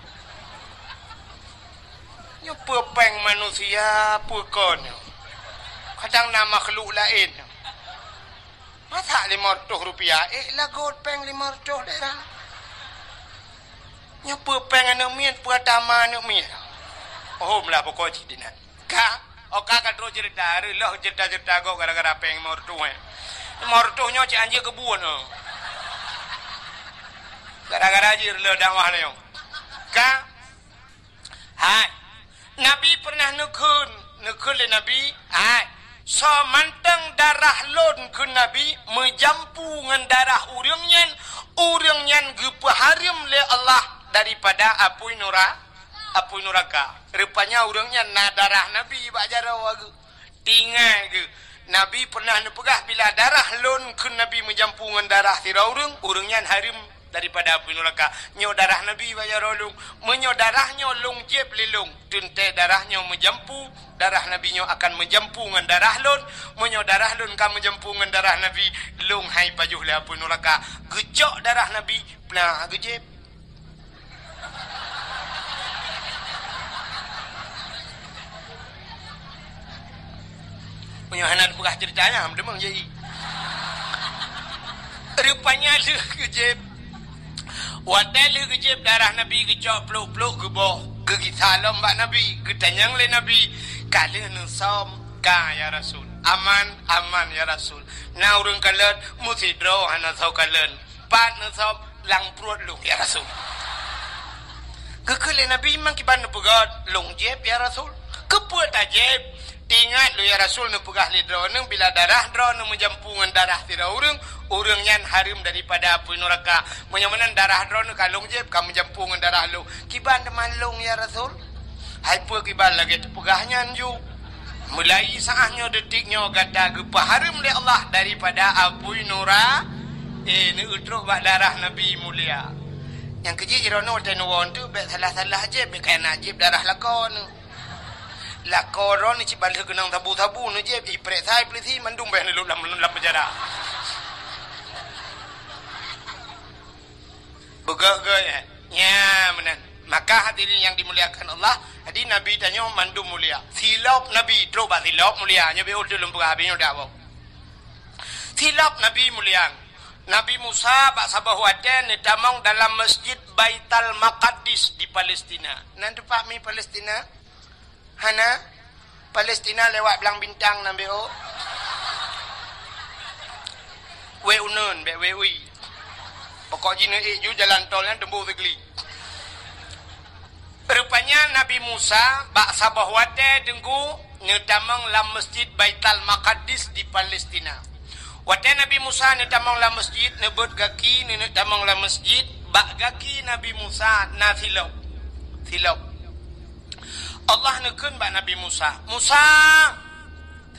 Nya popeng manusia pukon. Kadang nama makhluk lain. Masa 500 rupiah? Lagot peng 500 daerah. Nya popeng anak mian, pertama anak mian. Oh, melah pokok cik dinat. Kak, kak terus cerita. Lah cerita-cerita kau gara-gara peng 500. 500 nya cik anjir kebun. Gara-gara anjir le dakwah ni. Kak, hai. Nabi pernah nekun le Nabi. Hai. So mantang darah lon ke Nabi menjampu dengan darah urang nyan gepaharim le Allah daripada apui neraka. Rupanya urangnya na darah Nabi bak jaraw agu. Tinggal ke Nabi pernah nepegah bila darah lon ke Nabi menjampu dengan darah tira urang nyan harim daripada api neraka. Nyo darah Nabi bayar olung, menyo darahnya long jeb lelong, tunte darahnya menjampu, darah Nabi nyo akan menjampu dengan darah lon, menyo darah lon kan menjampu dengan darah Nabi, long hai pajuh le api neraka. Gejok darah Nabi, pernah gejeb. Menyo hanan pegah ceritanya, demang jadi. Rupanya le gejeb. Wadai le kejep darah Nabi kecok peluk-peluk ke bawah. Gigi salam bak Nabi. Ketanyang le Nabi. Kala nusam ka ya Rasul. Aman ya Rasul. Na urang kalan musidro hana sau kalan. Pat nusam lang perut lu ya Rasul. Kekele Nabi mang kiban nepegad long jeb ya Rasul. Kepuat ajeb. Ingat lu ya Rasul nepegah lidro nang bila darah dro nang menjampungan darah tira urang nyan harim daripada api neraka. Menyamanan darah dro nang kalong jeb kamu jampungan darah lu. Kiban temalong ya Rasul. Hai pu kiban lagi tepegahnya ju. Mulai saahnya detiknya kata gepa harim le Allah daripada api neraka. Ni utruk bak darah Nabi mulia. Yang keji jirono tenuwon tu bet salah-salah je bet kena jeb darah lakon. La koron ni cibal kenang tabu-tabu ni je iprek sai polisi mandum bah ni dalam penjara. Begak-gak ya menan. Maka hadirin yang dimuliakan Allah, jadi Nabi tanya mandum mulia. Silap Nabi coba silap mulia nya be ulul lempur habisnya dak apa. Silap Nabi mulia. Nabi Musa bak sabah wadan ni tamang dalam Masjid Baitul Maqdis di Palestina. Nan tempat mi Palestina? Hana Palestina lewat belang bintang nambe o. We unun be we ui. Pokok jine ju jalan tol yang tembuh tegli. Rupanya Nabi Musa bak sabah wate dengku ngetamang lam Masjid Baitul Maqdis di Palestina. Wate Nabi Musa ngetamang lam masjid nebut kaki ngetamang lam masjid bak kaki Nabi Musa na silau. Allah nekun bak Nabi Musa.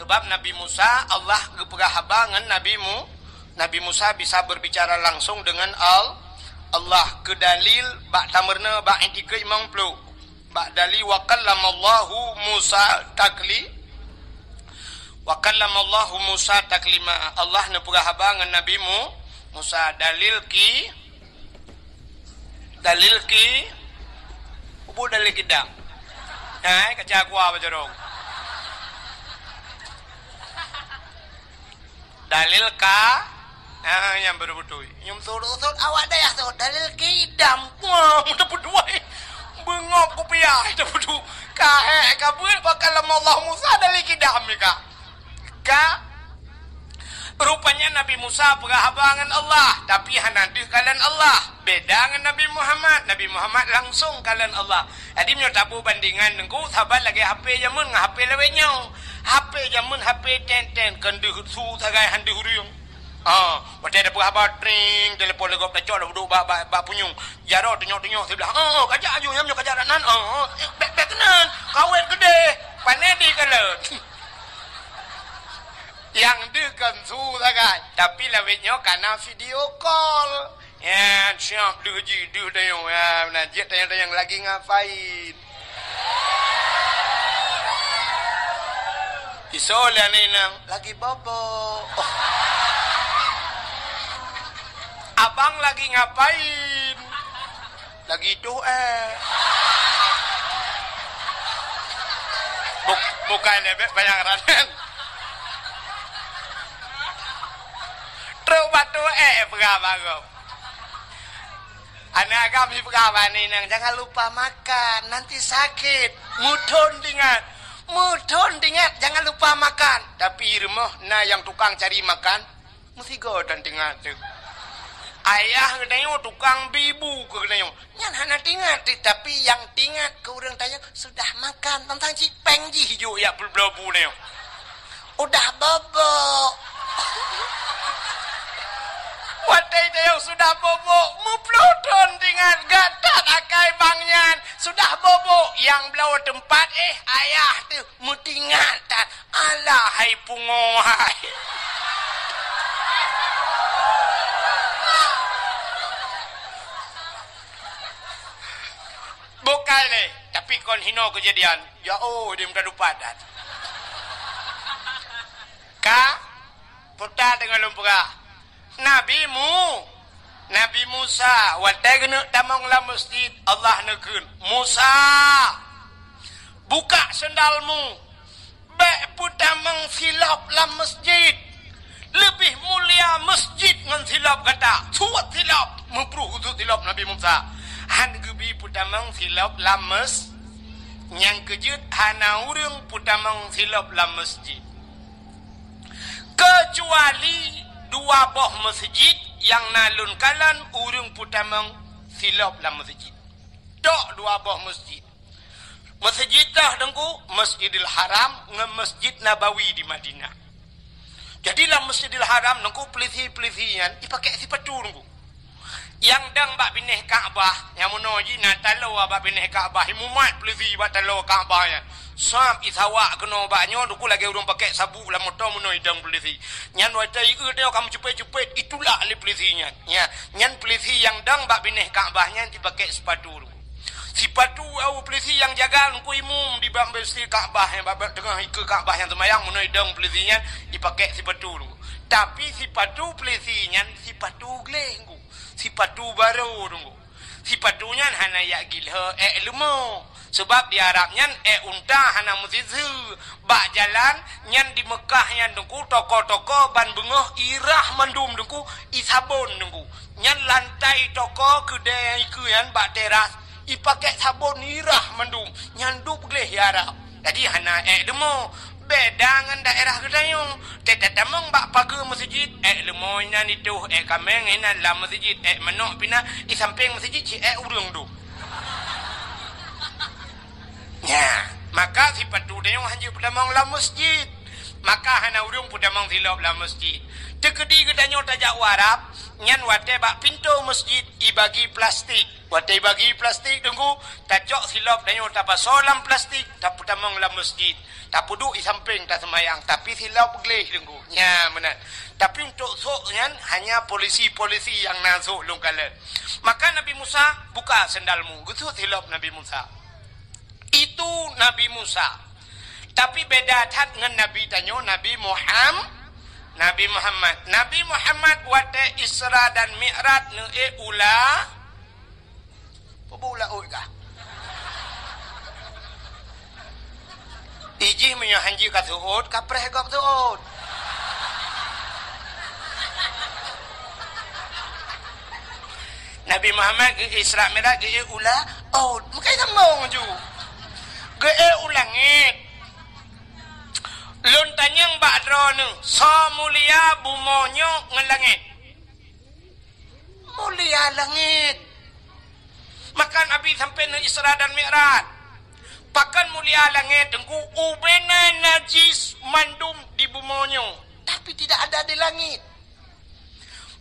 Sebab Nabi Musa Allah geperah habangan Nabi Musa bisa berbicara langsung dengan Allah ke dalil bak tamerna bak intika imam pelu. Bak dalil wa kallamallahu Musa taklima. Allah neperah habangan Nabi Musa dalil ki ubu dalil kidang. Hai kaca gua bajarong. Dalil ka yang berbutui. Nyum surut awak dah ya so dalil kidam. Wah, mudah berdua. Bengok kopiah itu betul. Ka kabul bakal Allah Musa dalil kidam ka. Rupanya Nabi Musa perahabangan Allah, tapi hanadu kalian Allah. Beda dengan Nabi Muhammad. Nabi Muhammad langsung kalian Allah. Jadi menyo tabu bandingan nengku sahabat lagi HP jamun ngah HP lewenya. HP jamun HP ten kendu su sagai handu huriung. Macam ada perahabat ring telepon legop tacok dah duduk bak punyung. Jaro tengok sebelah. Kajak aju nyamnyo kajak nan. Bek kenan. Kawet gede. Panedi kala. Yang dekan su sakai. Tapi lawitnya karena video call. Ya, siap dia tayang ya, najis tayang lagi ngapain? Isola ni nang lagi bobo. Oh. Abang lagi ngapain? Lagi doa. Bukan lebih banyak ranan. Terus batu berapa? Anak kami berapa ni nang jangan lupa makan nanti sakit. Mudon ingat jangan lupa makan. Tapi rumah nah yang tukang cari makan mesti godan ingat tu. Ayah katanya tukang bibu katanya. Nyan hana tingat tapi yang tingat ke orang tanya sudah makan tentang cipeng ji hijau ya belum ni. Udah bobo. Watai dia sudah bobo, mupludon dengan gatat akai bangnya sudah bobo yang belau tempat ayah tu mutingatan alahai pungohai. Bukan le, tapi kon hino kejadian. Ya dia muka dupadan. Putar dengan lumpura. Nabi Musa watai kena tamang la masjid Allah nekeun Musa buka sendalmu baik putamang silap la masjid lebih mulia masjid ngan silap kata suat silap mempruh untuk silap Nabi Musa han gebi putamang silap la mas yang kejut hana urang putamang silap la masjid kecuali dua boh masjid yang nalun kalan urung putamang silap la masjid. Dok dua boh masjid. Masjid dah dengku Masjidil Haram ngan Masjid Nabawi di Madinah. Jadi lah Masjidil Haram dengku pelisi-pelisian dipakai sipatu dengku. Yang dang bak binih Kaabah yang menuji na talo bak binih Kaabah imumat pelisi bak talo Kaabah ya. Sam isawa kena baknya duku lagi urang pakai sabuk la motor menoi dang polisi. Nyan watai dia kamu cepet-cepet itulah ali polisinya. Ya, nyan polisi yang dang bak binih Kaabahnya dipakai sepatu. Sepatu au polisi yang jaga ku imum di bak besi Kaabah yang bak tengah ke Kaabah yang semayang menoi dang polisinya dipakai sepatu. Tapi sepatu polisinya sepatu glengku. Sepatu baru dulu. Sepatunya hana ya gilha lemo. Sebab di Arabnya unta hana muzizu bak jalan nyan di Mekah yang dengku toko-toko ban bengah irah mandum dengku isabon dengku nyan lantai toko kedai iku yan bak teras ipakai sabon irah mandum nyan dup gleh ya Arab. Jadi hana demo beda dengan daerah kedayung tetet tamang bak pagar masjid lemo nyan itu kameng ina la masjid menok pina di samping masjid urang tu. Ya, maka si patu dia yang hanjir pudamang la masjid. Maka hana urung pudamang silap la masjid. Tekedi gedanya tajak warap, nyan wate bak pintu masjid ibagi plastik. Wate bagi plastik tunggu, tajak silap dia tapa solam plastik, tak pudamang la masjid. Tak pudu di samping tak semayang, tapi silap geleh tunggu. Ya, benar. Tapi untuk sok nyan hanya polisi-polisi yang nasuk lungkalan. Maka Nabi Musa buka sendalmu, gitu silap Nabi Musa. Itu Nabi Musa. Tapi beda tat dengan Nabi tanyo Nabi Muhammad. Nabi Muhammad wate Isra dan Mi'raj ne ula. Apa ula kah? Ijih menyo hanji ka suud, kapreh gop suud. Nabi Muhammad Isra Mi'raj ula. Oh, mungkin sambung ju. Ulangit luntanyang badro nu so mulia bumonyo ngelangit mulia langit makan Nabi sampai na Isra dan Mi'raj pakan mulia langit dengku ubena najis mandum di bumonyo tapi tidak ada di langit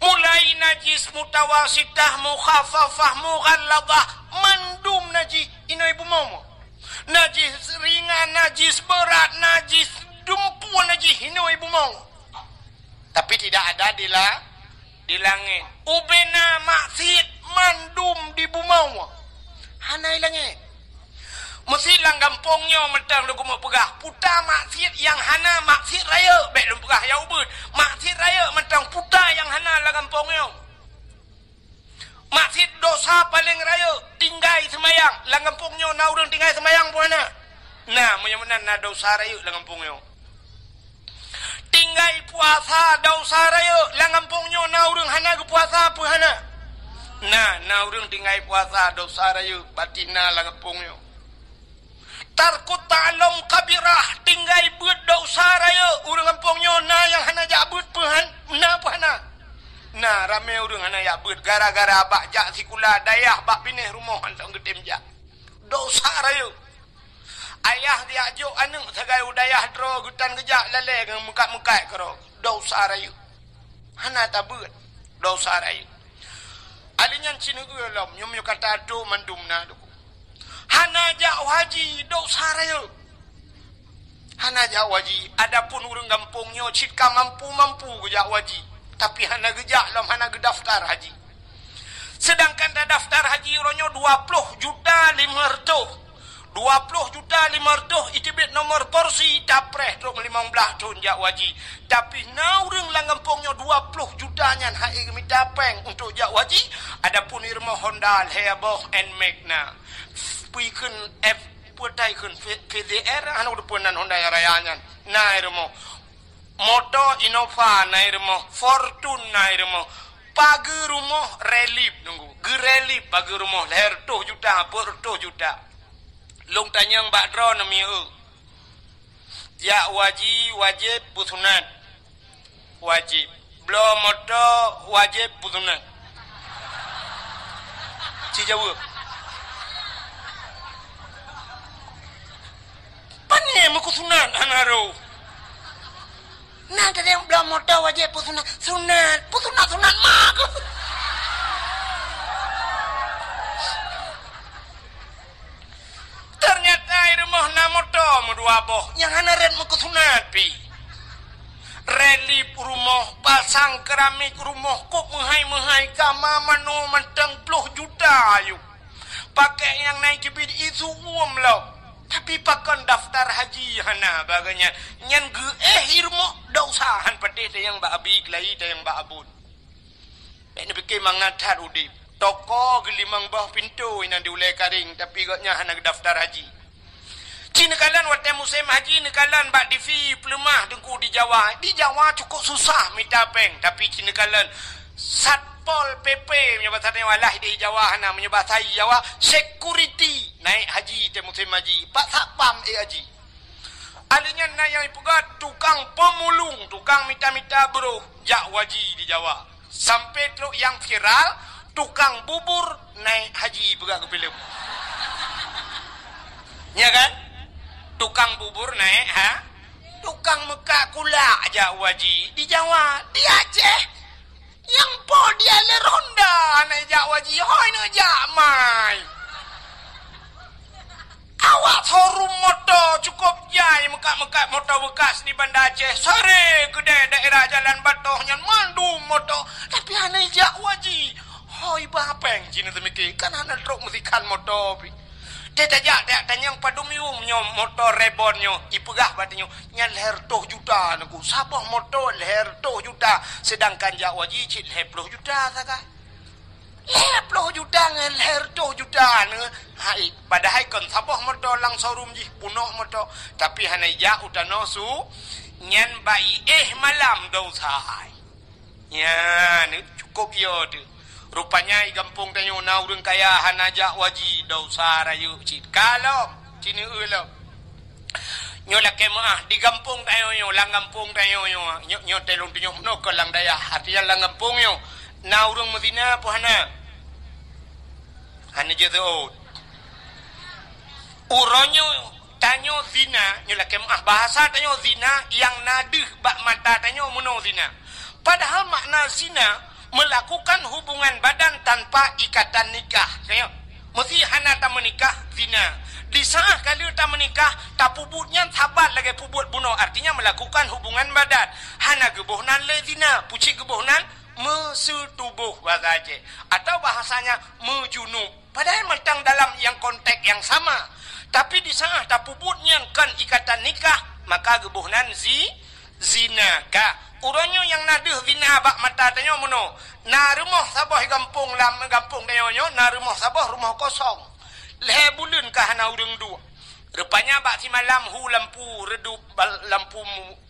mulai najis mutawasitah mukhafafah mughalladah mandum najis inoi bumomo najis ringan, najis berat, najis dumpuan, najis hino ibu mau. Tapi tidak ada di langit. Ubena maksiat mandum di bumawa. Hanai langit. Mesti lang kampungnya mentang lu kumuk pegah. Puta maksiat yang hana maksiat raya. Baik lu pegah ya ubud. Maksiat raya mentang puta yang hana lah kampungnya. Maksiat dosa paling raya. Tinggai semayang. Lang kampungnya na urang tinggai semayang pun hana. Nah, menyamanan na dosa raya lang kampungnya. Tinggai puasa dosa raya. Lang kampungnya na urang hana ke puasa pun hana. Nah, na urang tinggai puasa dosa raya. Batina lang kampungnya. Tarkut ta'alam kabirah tinggai buat dosa raya urang kampungnya na yang hana jak buat puhan na puhana na ramai urang hana jak buat gara-gara bak jak sikula dayah bak pineh rumah hantam getem jak dosa raya ayah dia ajuk anak segai udayah dro gutan kejak lale dengan mukat-mukat kero dosa raya hana tak buat dosa raya alinyan cina ulam nyum kata adu mandum na hana jak waji dosa raya. Hana jak waji. Adapun urang kampungnya citka mampu-mampu jak waji. Tapi hana gejak lam hana gedaftar haji. Sedangkan dah daftar haji ronyo 20 juta 500. 20 juta 500 itibit nomor porsi dapreh truk 15 tahun jak waji. Tapi na urang lang kampungnya 20 juta nyan hai gemita peng untuk jak waji. Adapun irma Honda Hayaboh and Magna. Puikan F putai kun PDR anu depunan Honda Raya na irmo Moto Innova na irmo Fortune na irmo pagi rumah relip nunggu gerelip pagi rumah leher 2 juta per 2 juta long tanyang bakdro nami ya wajib putunat wajib belum moto wajib putunat Cijawu Pani muku sunat hanaro. Nah tadi yang belum modal wajib sunat sunat mak. Ternyata rumah namoto mudua boh yang hanaret muku sunat pi. Relip rumah pasang keramik rumah kok menghai kama mano mentang 10 juta ayu. Pakai yang naik kibid itu lo. Tapi pakan daftar haji hana baganya nyan ge irmo dausahan pade yang ba abi klai yang ba abun. Ini pikir mangatat udip. Toko gelimang bah pintu ina diulai karing tapi gaknya hana daftar haji. Cina kalan waktu musim haji ni kalan ba divi pelemah dengku di Jawa. Di Jawa cukup susah minta peng tapi cina kalan Satpol PP menyebut walah di Jawa hana menyebut Jawa security naik haji te musim haji pak satpam haji alinya na yang ipugat tukang pemulung tukang mita-mita bro jak waji di Jawa sampai truk yang viral tukang bubur naik haji pegak ke film ya kan tukang bubur naik tukang mekak kula jak waji di Jawa di Aceh yang po dia le ronda naik jak waji hoi na jak mai awak showroom motor cukup jai mekat-mekat motor bekas di Banda Aceh sore kedai daerah Jalan Batoh yang mandum motor tapi hana jak waji hoi bapeng cina temiki kan hana truk musikan motor pi Tetajak tanyang padumium nyo motor rebonnya ipegah batnya nyan leher 2 juta naku sabah motor leher 2 juta sedangkan jak waji cit leher 10 juta saka leher 10 juta ngan leher 2 juta hai padahal kan sabah motor lang showroom ji punok motor tapi hanai jak utano su nyan bai malam dosai ya ni cukup yo tu rupanya i kampung tanyo na urang kaya hanajak waji dosa rayu cit kalau cini ulo nyo la kemah di kampung tayo yo lang kampung tayo yo nyo telung tinyo no ko lang daya artinya lang kampung yo na urang Medina po hana jeto uronyo tanyo zina nyo la kemah bahasa tanyo zina yang nadih bak mata tanyo muno zina padahal makna zina melakukan hubungan badan tanpa ikatan nikah. mesti hana tak menikah zina. Di saat kali tak menikah tak pubutnya sabat lagi pubut bunuh, artinya melakukan hubungan badan. Hana gebohnan le zina, pucik gebohnan mesetubuh bahasa Aceh, atau bahasanya mejunub. Padahal macam dalam yang konteks yang sama. Tapi di saat tak pubutnya kan ikatan nikah, maka gebohnan zina ka. Uranyo yang naduh zina bak mata tanyo mono. Na rumah sabah gampung lam gampung tanyo na rumah sabah rumah kosong. Leh bulan ka hana urang dua. Rupanya bak si malam hu lampu redup lampu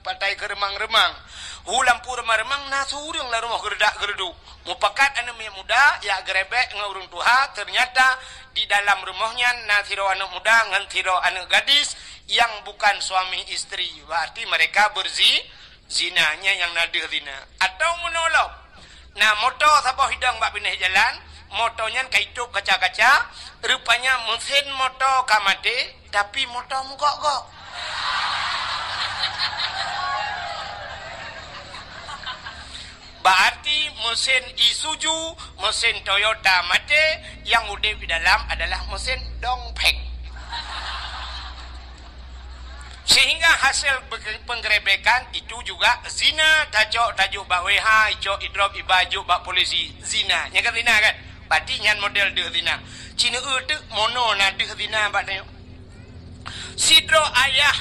patai geremang-remang. Hu lampu remang-remang na surang lah rumah gerdak-gerdu. Mupakat anu muda ya gerebek ngurung tuha, ternyata di dalam rumahnya na tiro anak muda ngan tiro anak gadis yang bukan suami istri. Berarti mereka zinanya yang nadir zina. Atau menolong. Nah, motor sabah hidang bak pindah jalan, motornya kaitup kaca-kaca, rupanya mesin motor kamade, tapi motor mugok-gok. Berarti mesin Isuzu, mesin Toyota mate, yang udah di dalam adalah mesin dongpek. Sehingga hasil penggerebekan itu juga zina. Tajuk bak WH, icok idrop ibaju bak polisi. Zina. Yang kan zina kan? Berarti nyan model deh zina. Cina tu mono na deh zina bak tengok. Sidro ayah.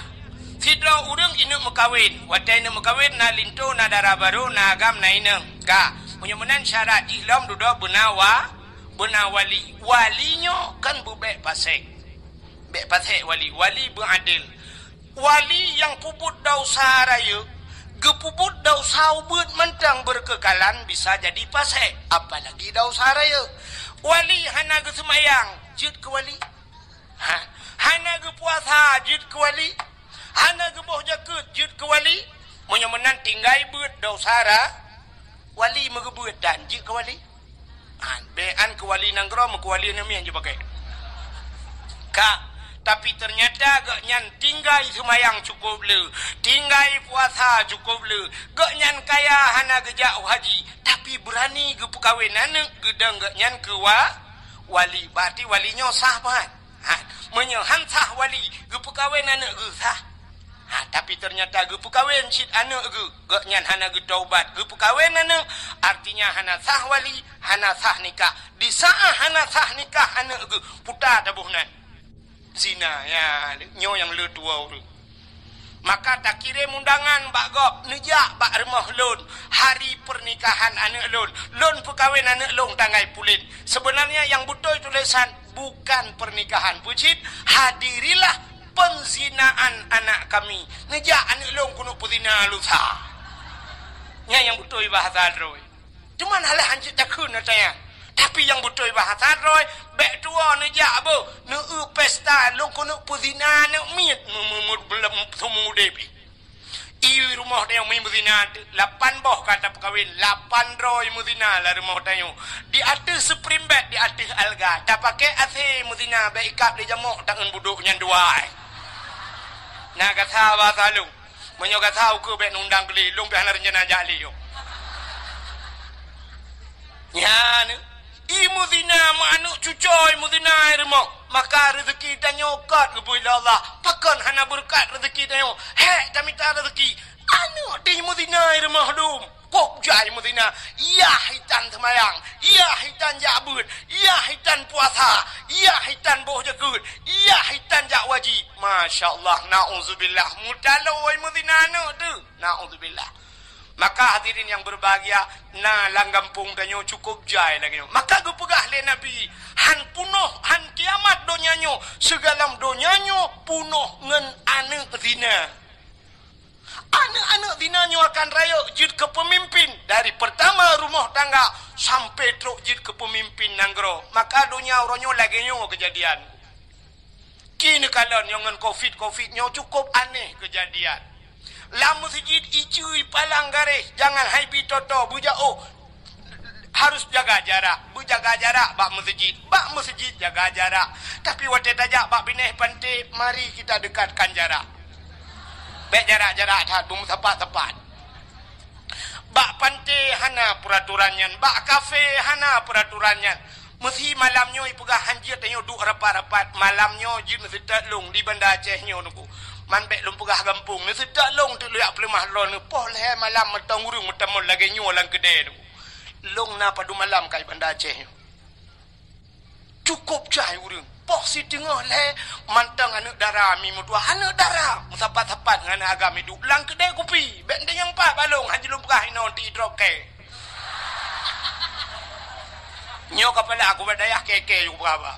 Sidro urang inu mekawin. Watai inu mekawin na lintu na darah baru na agam na inu. Ka. Penyemenan syarat ihlam duduk benawa. Benawali. Walinyo kan bubek pasek. Bek pasek wali. Wali beradil. Wali yang puput dosa raya, gepuput dosa ubud mentang berkekalan bisa jadi pasek. Apalagi dosa raya. Wali hana ge semayang, jid ke wali. Hana ge puasa, jid ke wali. Hana ge boh jakut, jid ke wali. Menyemenan tinggai bud dosa ra, wali megebut dan jid ke wali. Bean ke wali nanggro, ke wali namian je pakai. Kak. Tapi ternyata gak nyan tinggai semayang cukup le, tinggai puasa cukup le, gak nyan kaya hana gejak haji, tapi berani ge pekawin anak gedang gak nyan ke wali. Berarti walinya sah pan. Menyohan sah wali ge pekawin anak ge sah. Tapi ternyata ge pekawin cit anak ge gak nyan hana ge taubat ge pekawin anak, artinya hana sah wali, hana sah nikah. Di saat hana sah nikah anak ge putar tabuhnan. Zina ya nyo yang le dua orang. Maka tak kirim undangan bak gop nejak bak rumah lon hari pernikahan anak lon perkahwin anak lon tanggai pulin. Sebenarnya yang betul tulisan bukan pernikahan pucit, hadirilah penzinaan anak kami. Nejak anak lon kuno puzina lusa. Nya yang betul bahasa roy. Cuman halah anjit takun natanya. Tapi yang betul bahasa roy, bek tua nejak apa? Nu pesta long kono puzina nu miet belum semua depi. I rumah dia main puzina 8 boh kata perkahwin, 800 muzina lah rumah dia. Di atas spring bed, di atas alga, tak pakai AC muzina, bek ikap di jamuk tangan buduknya dua. Nak kata bahasa lu. Menyo kata aku bek nundang beli, long biar rencana jali yo. Ya ni. Imu zina manuk cucoy mu zina irmo, maka rezeki dan nyokat ke bila Allah pakan hana berkat rezeki dan he tak minta rezeki anu di mu zina irmo dum kok jai mu zina iya hitan semayang iya hitan jabut iya hitan puasa iya hitan boh jakut iya hitan jak wajib. Masya-Allah, naudzubillah, mutaloi mu zina anu tu, naudzubillah. Maka hadirin yang berbahagia, na langgampung danyo cukup jai lagi. Maka gue pegah le Nabi, han punoh, han kiamat donyanyo, segala donyanyo punoh ngen anak zina. Anak-anak zinanyo akan raya jid ke pemimpin dari pertama rumah tangga sampai truk jid ke pemimpin nanggro. Maka dunia oronyo lagi nyo kejadian. Kini kalian yang ngen covid nyo cukup aneh kejadian. Lam masjid icui palang garis, jangan haipi toto buja harus jaga jarak, jaga jarak bak masjid jaga jarak. Tapi waktu tajak bak bineh pantai, mari kita dekatkan jarak. Bek jarak tak bum tepat. Bak pantai hana peraturannya, bak kafe hana peraturannya. Mesti malamnya ipegah hanjir tanyo duk rapat-rapat malamnya jin sedak long di Banda Aceh nyo nuku. Man bek lum pegah kampung ni sedak long tu liak pelemah lon ni poh le malam metang urung metamon lagi nyo lang kedai tu. Long na padu malam kai Banda Aceh nyo. Cukup cai urung. Poh si tengah le mantang anak dara mi mutua anak dara musapat-sapat dengan agama hidup lang kedai kopi. Bek yang pa balong haji lum pegah ino ti droke. Nyo kepala aku berdaya keke yung berapa.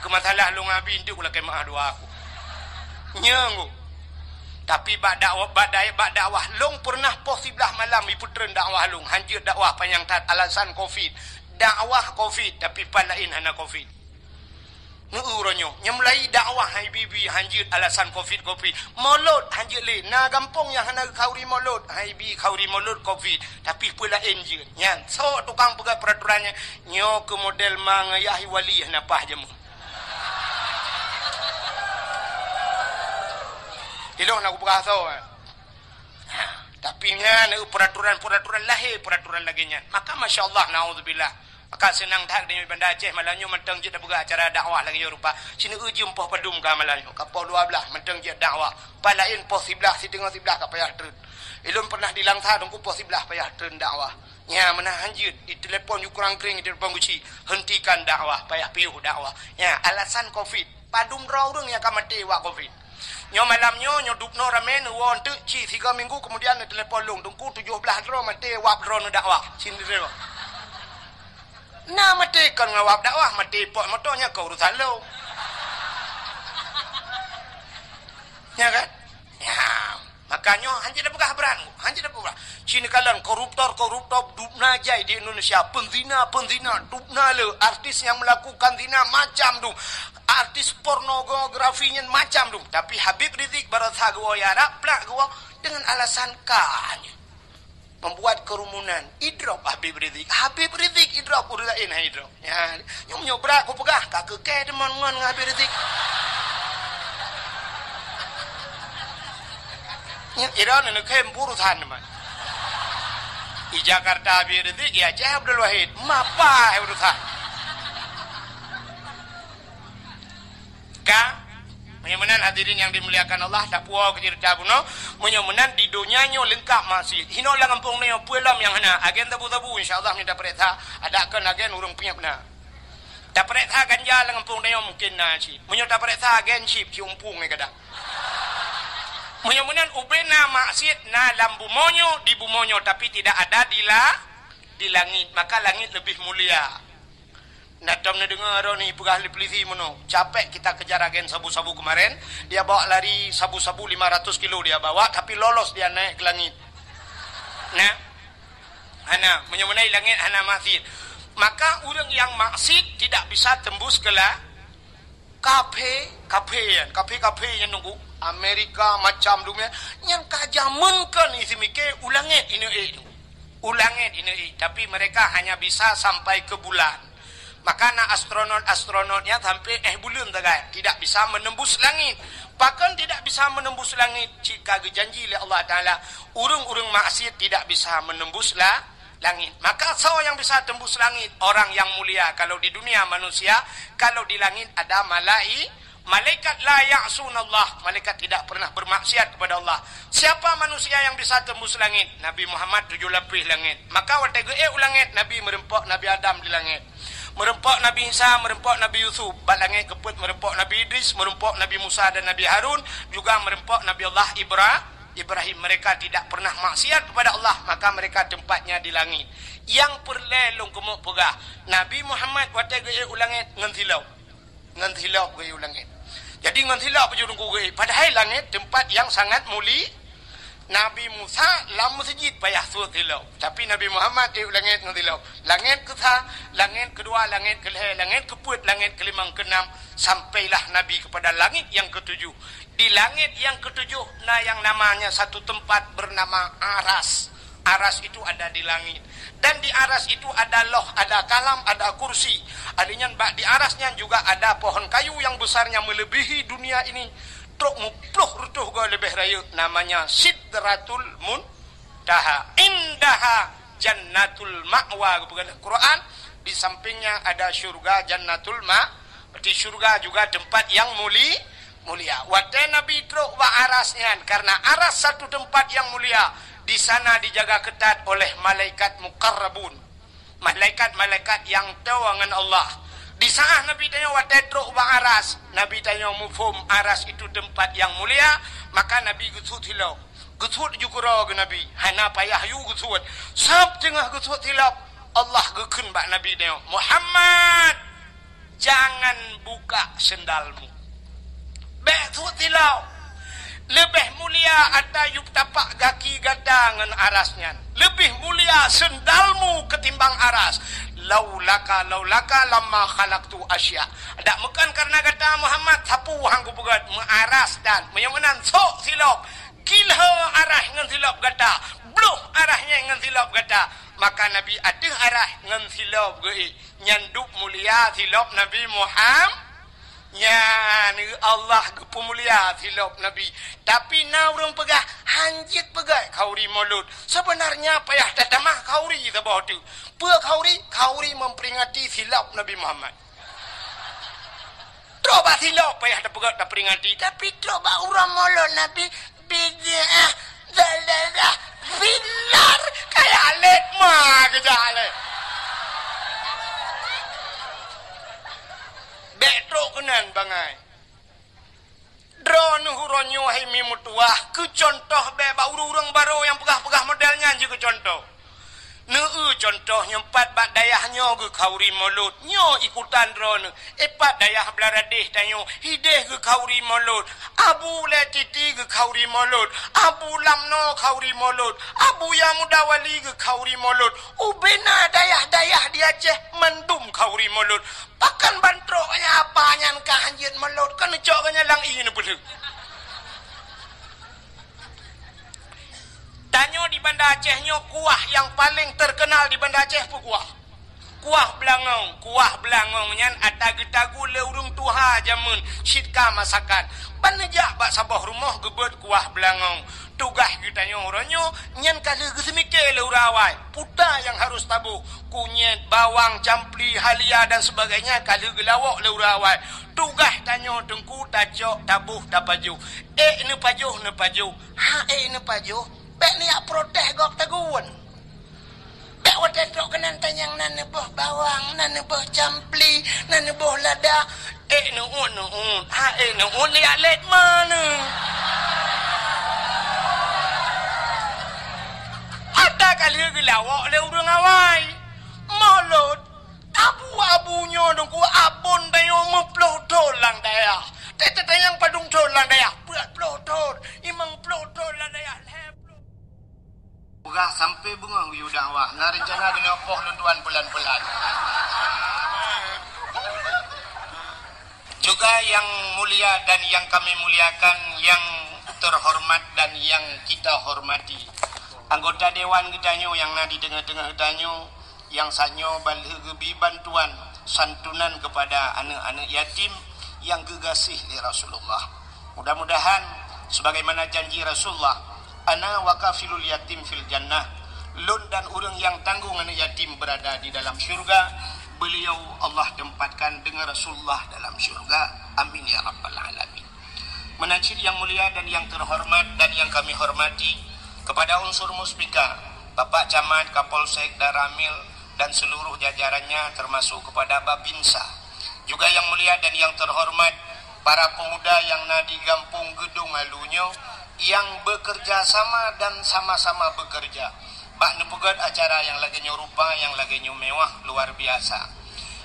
Kemasalah lu ngabi itu kula kemah dua aku. Nyengu. Tapi bak dakwah long pernah posiblah malam iputren dakwah long hanjir dakwah panjang tat alasan Covid. Dakwah Covid tapi palain hana Covid. Ngeuronyo nyemlai dakwah hai bibi hanjir alasan Covid. Molot hanjir le na gampong yang hana kauri molot hai bi kauri molot Covid tapi pula enjin nyan so tukang pegat peraturannya nyo ke model mangayahi wali hana pah jemu. Ilong nak buka so. Tapi nyan peraturan lahir peraturan lagi nyan. Maka masya-Allah naudzubillah. Maka senang dah dengan Banda Aceh malamnya mentang je dah buka acara dakwah lagi rupa. Sini uji poh padum ka malamnya. Kapau 12 mentang je dakwah. Palain poh 11 si tengah 11 ka payah tren. Ilun pernah dilangsa dongku poh 11 payah tren dakwah. Nya menahan je di telefon you kurang kering di depan guci. Hentikan dakwah payah piuh dakwah. Ya alasan Covid. Padum raurung yang ka mati wa Covid. Nyo malamnya nyo dupno ramen won tu ci 3 minggu kemudian telefon long dongku 17 dro mati wa dro dakwah. Sini dro. Nah mati kan ngawap dakwah mati pok motornya ke urusan lo. Ya kan? Ya, makanya hanjir dah pegah beran. Hanjir dah pegah. Sini kalian koruptor dupna jai di Indonesia, penzina dupna le, artis yang melakukan zina macam tu. Artis pornografinya macam tu. Tapi Habib Rizik barasa gua ya raplak gua dengan alasan kanya. Membuat kerumunan idrop Habib Rizik idrop urutain idrop ya nyom nyobrak aku pegah kak keke teman ngan Habib Rizik ya iran nak kem burusan man di Jakarta Habib Rizik ya Syekh Abdul Wahid mapa urusan ka menyemenan hadirin yang dimuliakan Allah tak puas kecerita buno menyemenan di dunianya lengkap masih hino lang kampung nyo puelam yang hana agen tabu-tabu insyaallah ni dapat ta adakan agen urang punya benar dapat ta ganja lang kampung nyo mungkin na si menyo dapat ta agen chip ciumpung ni kada menyemenan ubena maksiat na lambu monyo di bumonyo tapi tidak ada di langit maka langit lebih mulia. Nadam na dengar ni pegah polisi mono. Capek kita kejar agen sabu-sabu kemarin. Dia bawa lari sabu-sabu 500 kilo dia bawa tapi lolos dia naik ke langit. Nah. Ana menyemenai langit ana maksiat. Maka orang yang maksiat tidak bisa tembus ke kafe yang nunggu Amerika macam dunia yang kajamunkan isi mikir ulangit ini. Ulangit ini tapi mereka hanya bisa sampai ke bulan. Maka astronotnya sampai bulan tagai tidak bisa menembus langit. Bahkan tidak bisa menembus langit jika dijanji oleh Allah Taala urung-urung maksiat tidak bisa menembus langit. Maka siapa yang bisa tembus langit? Orang yang mulia. Kalau di dunia manusia, kalau di langit ada malaikat la ya'sunallah. Malaikat tidak pernah bermaksiat kepada Allah. Siapa manusia yang bisa tembus langit? Nabi Muhammad 7 lapis langit. Maka waktu langit Nabi merempok Nabi Adam di langit. Merempok Nabi Isa, merempok Nabi Yusuf, balangnya keput merempok Nabi Idris, merempok Nabi Musa dan Nabi Harun, juga merempok Nabi Allah Ibrahim. Mereka tidak pernah maksiat kepada Allah, maka mereka tempatnya di langit. Yang perlelong kemuk pegah Nabi Muhammad waktu gaya ulangit ngantilau gaya ulangit. Jadi ngantilau pejurung gaya. Padahal langit tempat yang sangat mulia. Nabi Musa lam masjid payah suat hilau. Tapi Nabi Muhammad langit ngantilau. Langit langit kedua, langit kelihai, langit keput, langit kelima, keenam. Sampailah Nabi kepada langit yang ketujuh. Di langit yang ketujuh, yang namanya satu tempat bernama Aras. Aras itu ada di langit. Dan di aras itu ada loh, ada kalam, ada kursi. Adanya di arasnya juga ada pohon kayu yang besarnya melebihi dunia ini. Truk mupluh rutuh go lebih rayu. Namanya Sidratul Muntaha. Indaha Jannatul Ma'wa. Quran. di sampingnya ada syurga Jannatul di syurga juga tempat yang mulia. Wate Nabi truk wa arasnya, karena aras satu tempat yang mulia. Di sana dijaga ketat oleh malaikat muqarrabun, malaikat-malaikat yang tahu dengan Allah. Di saat Nabi tanya wate truk wa aras, Nabi tanya mufhum aras itu tempat yang mulia, maka Nabi gusut hilau. Gusut juga ke Nabi, hana payah yu gusut. Sab tengah gusut hilau, Allah gekun bak Nabi tanya, Muhammad, jangan buka sendalmu. Betul tilau. Lebih mulia ada yuk tapak kaki gadangan arasnya. Lebih mulia sendalmu ketimbang aras. Laulaka lama khalaqtu asya. Dak mekan karena kata Muhammad sapu hangku pegat mengaras dan menyamanan sok silap. Gilha arah ngan silap kata. Bluh arahnya ngan silap kata. Maka Nabi ada arah ngan silap ge. Nyanduk mulia silap Nabi Muhammad. Ya ni Allah kepemulia silap Nabi. Tapi na orang pegah hanjit pegah kauri mulut. Sebenarnya payah tatamah kauri sebab tu. Pe kauri memperingati silap Nabi Muhammad. Coba silap payah tak pegah tak peringati. Tapi coba orang mulut Nabi bid'ah dalalah binar kayak alet mah kejale. Betrok kenan bangai. Drone huronyo hai mi mutuah ke contoh be ba urang baru yang pegah-pegah modelnya juga contoh. Neu contoh nyempat bak dayahnya ke kauri mulut. Nyo ikutan drone. Epat dayah belaradih tanyo hideh ke kauri mulut. Abu letiti ke kauri mulut. Abu lamno kauri mulut. Abu yang mudawali ke kauri mulut. Ubena dayah-dayah di Aceh mendum kauri mulut. Pakan bantroknya apa nyan kahanjin mulut kan coknya lang ini betul. Tanyo di Banda Aceh nyo kuah yang paling terkenal di Banda Aceh pu kuah. Kuah belangong nyan atag-tagu le urung tuha jamun sitka masakan. Banejak bak sabah rumah gebet kuah belangong. Tugah kita nyo oranyo nyan kali gesemike le urawai. Puta yang harus tabuh kunyit, bawang, campli, halia dan sebagainya kali gelawak le urawai. Tugah tanyo tengku tajok tabuh tapaju. Ne pajuh. Ha ne pajuh. Bek ni ak protes gok taguan. Bek wadah trok kenan tanyang nan boh bawang, nan boh campli, nan boh lada. Nuun. Ha nuun li alet mana? Ada kali gelawak le urang awai. Mulut abu-abunya dengku abon tayo meploh tolang daya. Tete tayang padung tolang daya. Buat ploh tol. Imang ploh tolang daya. Pegah sampai bunga uyu dakwah. Nah rencana kena opoh lunduan pelan-pelan. Juga yang mulia dan yang kami muliakan, yang terhormat dan yang kita hormati. Anggota Dewan Gedanyo yang di tengah-tengah Gedanyo, yang sanyo balhegebi bantuan santunan kepada anak-anak yatim yang gegasih di Rasulullah. Mudah-mudahan sebagaimana janji Rasulullah, ana wakafilul yatim fil jannah, lun dan urang yang tanggung anak yatim berada di dalam syurga. Beliau Allah tempatkan dengan Rasulullah dalam syurga. Amin ya rabbal alamin. Menajid yang mulia dan yang terhormat dan yang kami hormati, kepada unsur muspika, Bapak Camat, Kapolsek, Daramil dan seluruh jajarannya, termasuk kepada Babinsa. Juga yang mulia dan yang terhormat para pemuda yang di Kampung Gedung Alunyo, yang bekerja sama dan sama-sama bekerja. Bak nepugat acara yang lagi rupa, yang lagi mewah, luar biasa.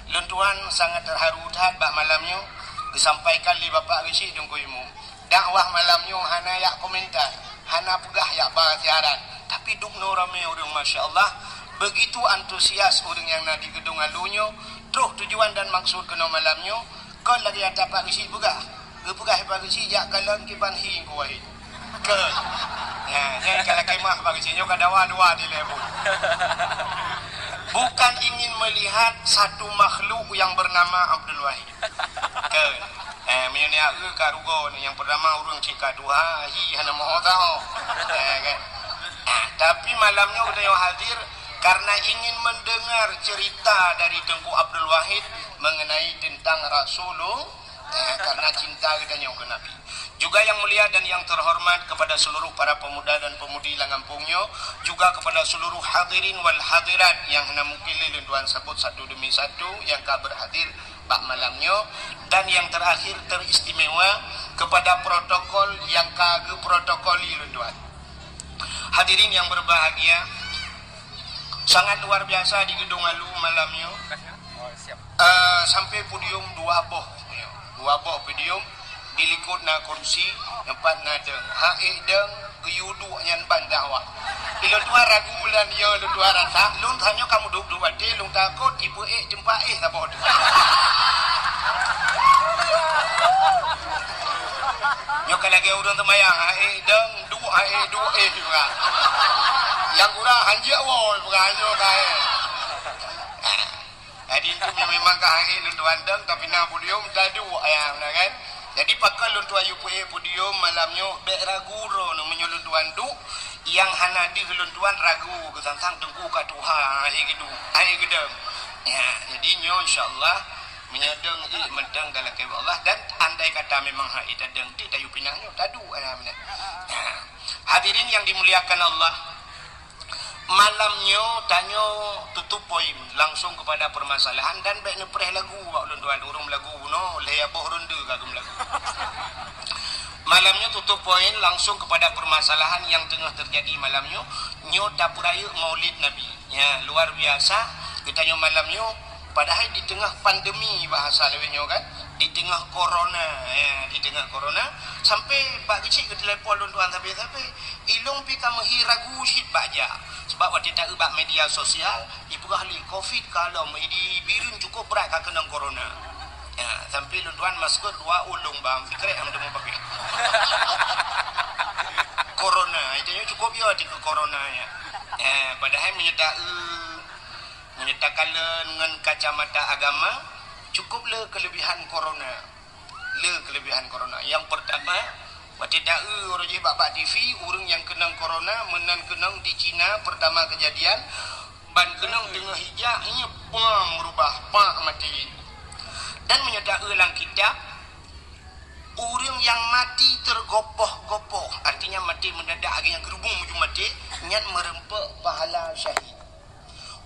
Lentuan sangat terharu tat bak malamnya disampaikan li Bapak Gesi dengkuimu. Dakwah malamnya hana yak komentar, hana pegah yak siaran. Tapi duk no rame urang masya-Allah, begitu antusias urang yang di Gedung Alunyo, terus tujuan dan maksud kena malamnya, kau lagi ada Pak Gesi pegah. Gepegah Pak Gesi jak kalan kiban hi ko wahid. Ke. Nah, kalau kemah bagi sini kan dua di level. Bukan ingin melihat satu makhluk yang bernama Abdul Wahid. Ke. Menyia karugo yang pertama urang cika dua hi hana mau tahu. Tapi malamnya udah yang hadir karena ingin mendengar cerita dari Tengku Abdul Wahid mengenai tentang Rasulullah, karena cinta katanya ke Nabi. Juga yang mulia dan yang terhormat kepada seluruh para pemuda dan pemudi Langampungnya, juga kepada seluruh hadirin wal hadirat yang hendak mukili lentuan sebut satu demi satu yang ka berhadir pak malamnya, dan yang terakhir teristimewa kepada protokol yang kagak protokoli lentuan. Hadirin yang berbahagia, sangat luar biasa di gedung Alu malamnya. Sampai podium dua boh podium dilikut na kursi empat na deng hae deng keyudu nyan bandawa ilo dua ragu lan yo lo dua rata lung tanyo kamu duduk dua de lung takut ibu jempa tabod nyo kalagi urang temayang hae deng hae juga yang kurang hanja wol bukanyo kae. Jadi itu memang kahari luntuan deng tapi na podium tadu ayam kan. Jadi pakal luntuan UPA podium malamnya bek ragu ro no menyuluntuan du yang hana di luntuan ragu kesantang tengku ka Tuhan gitu. Ai gedeng. Ya, jadi nyo insyaallah menyedeng mendeng dalam kepada Allah, dan andai kata memang hak itu deng tidak yupinangnya tadu ayam. Hadirin yang dimuliakan Allah, malamnya tanyo tutup poin langsung kepada permasalahan dan baik nepreh lagu wak lunduan urung lagu no leya boh ronde kagum lagu. Malamnya tutup poin langsung kepada permasalahan yang tengah terjadi malamnya, nyo dapuraya Maulid Nabi. Ya, luar biasa kita nyo malamnya padahal di tengah pandemi bahasa lewenya kan, di tengah corona ya, di tengah corona sampai pak kecil ke telepon lunduan tapi ilung pika menghiragu shit baja sebab waktu tak ubah media sosial ibu ahli covid kalau di birun cukup berat kena corona ya, sampai lunduan masker dua ulung bang fikret am demo pakai corona itu cukup ya di corona ya. Padahal menyatakan dengan kacamata agama cukup le kelebihan corona. Yang pertama, waktu dak roji bapak TV urang yang kena corona menan kenang di Cina pertama kejadian ban kenang dengan hijaknya merubah mati. Dan menyatakan lang kitab urang yang mati tergopoh-gopoh, artinya mati mendadak akhirnya gerubung menuju mati nyan merempek pahala syahid.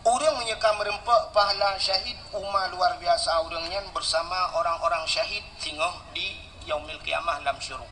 Orang menyeka merempak pahala syahid umma luar biasa orangnya bersama orang-orang syahid tinggal di yaumil kiamah lam syuruk.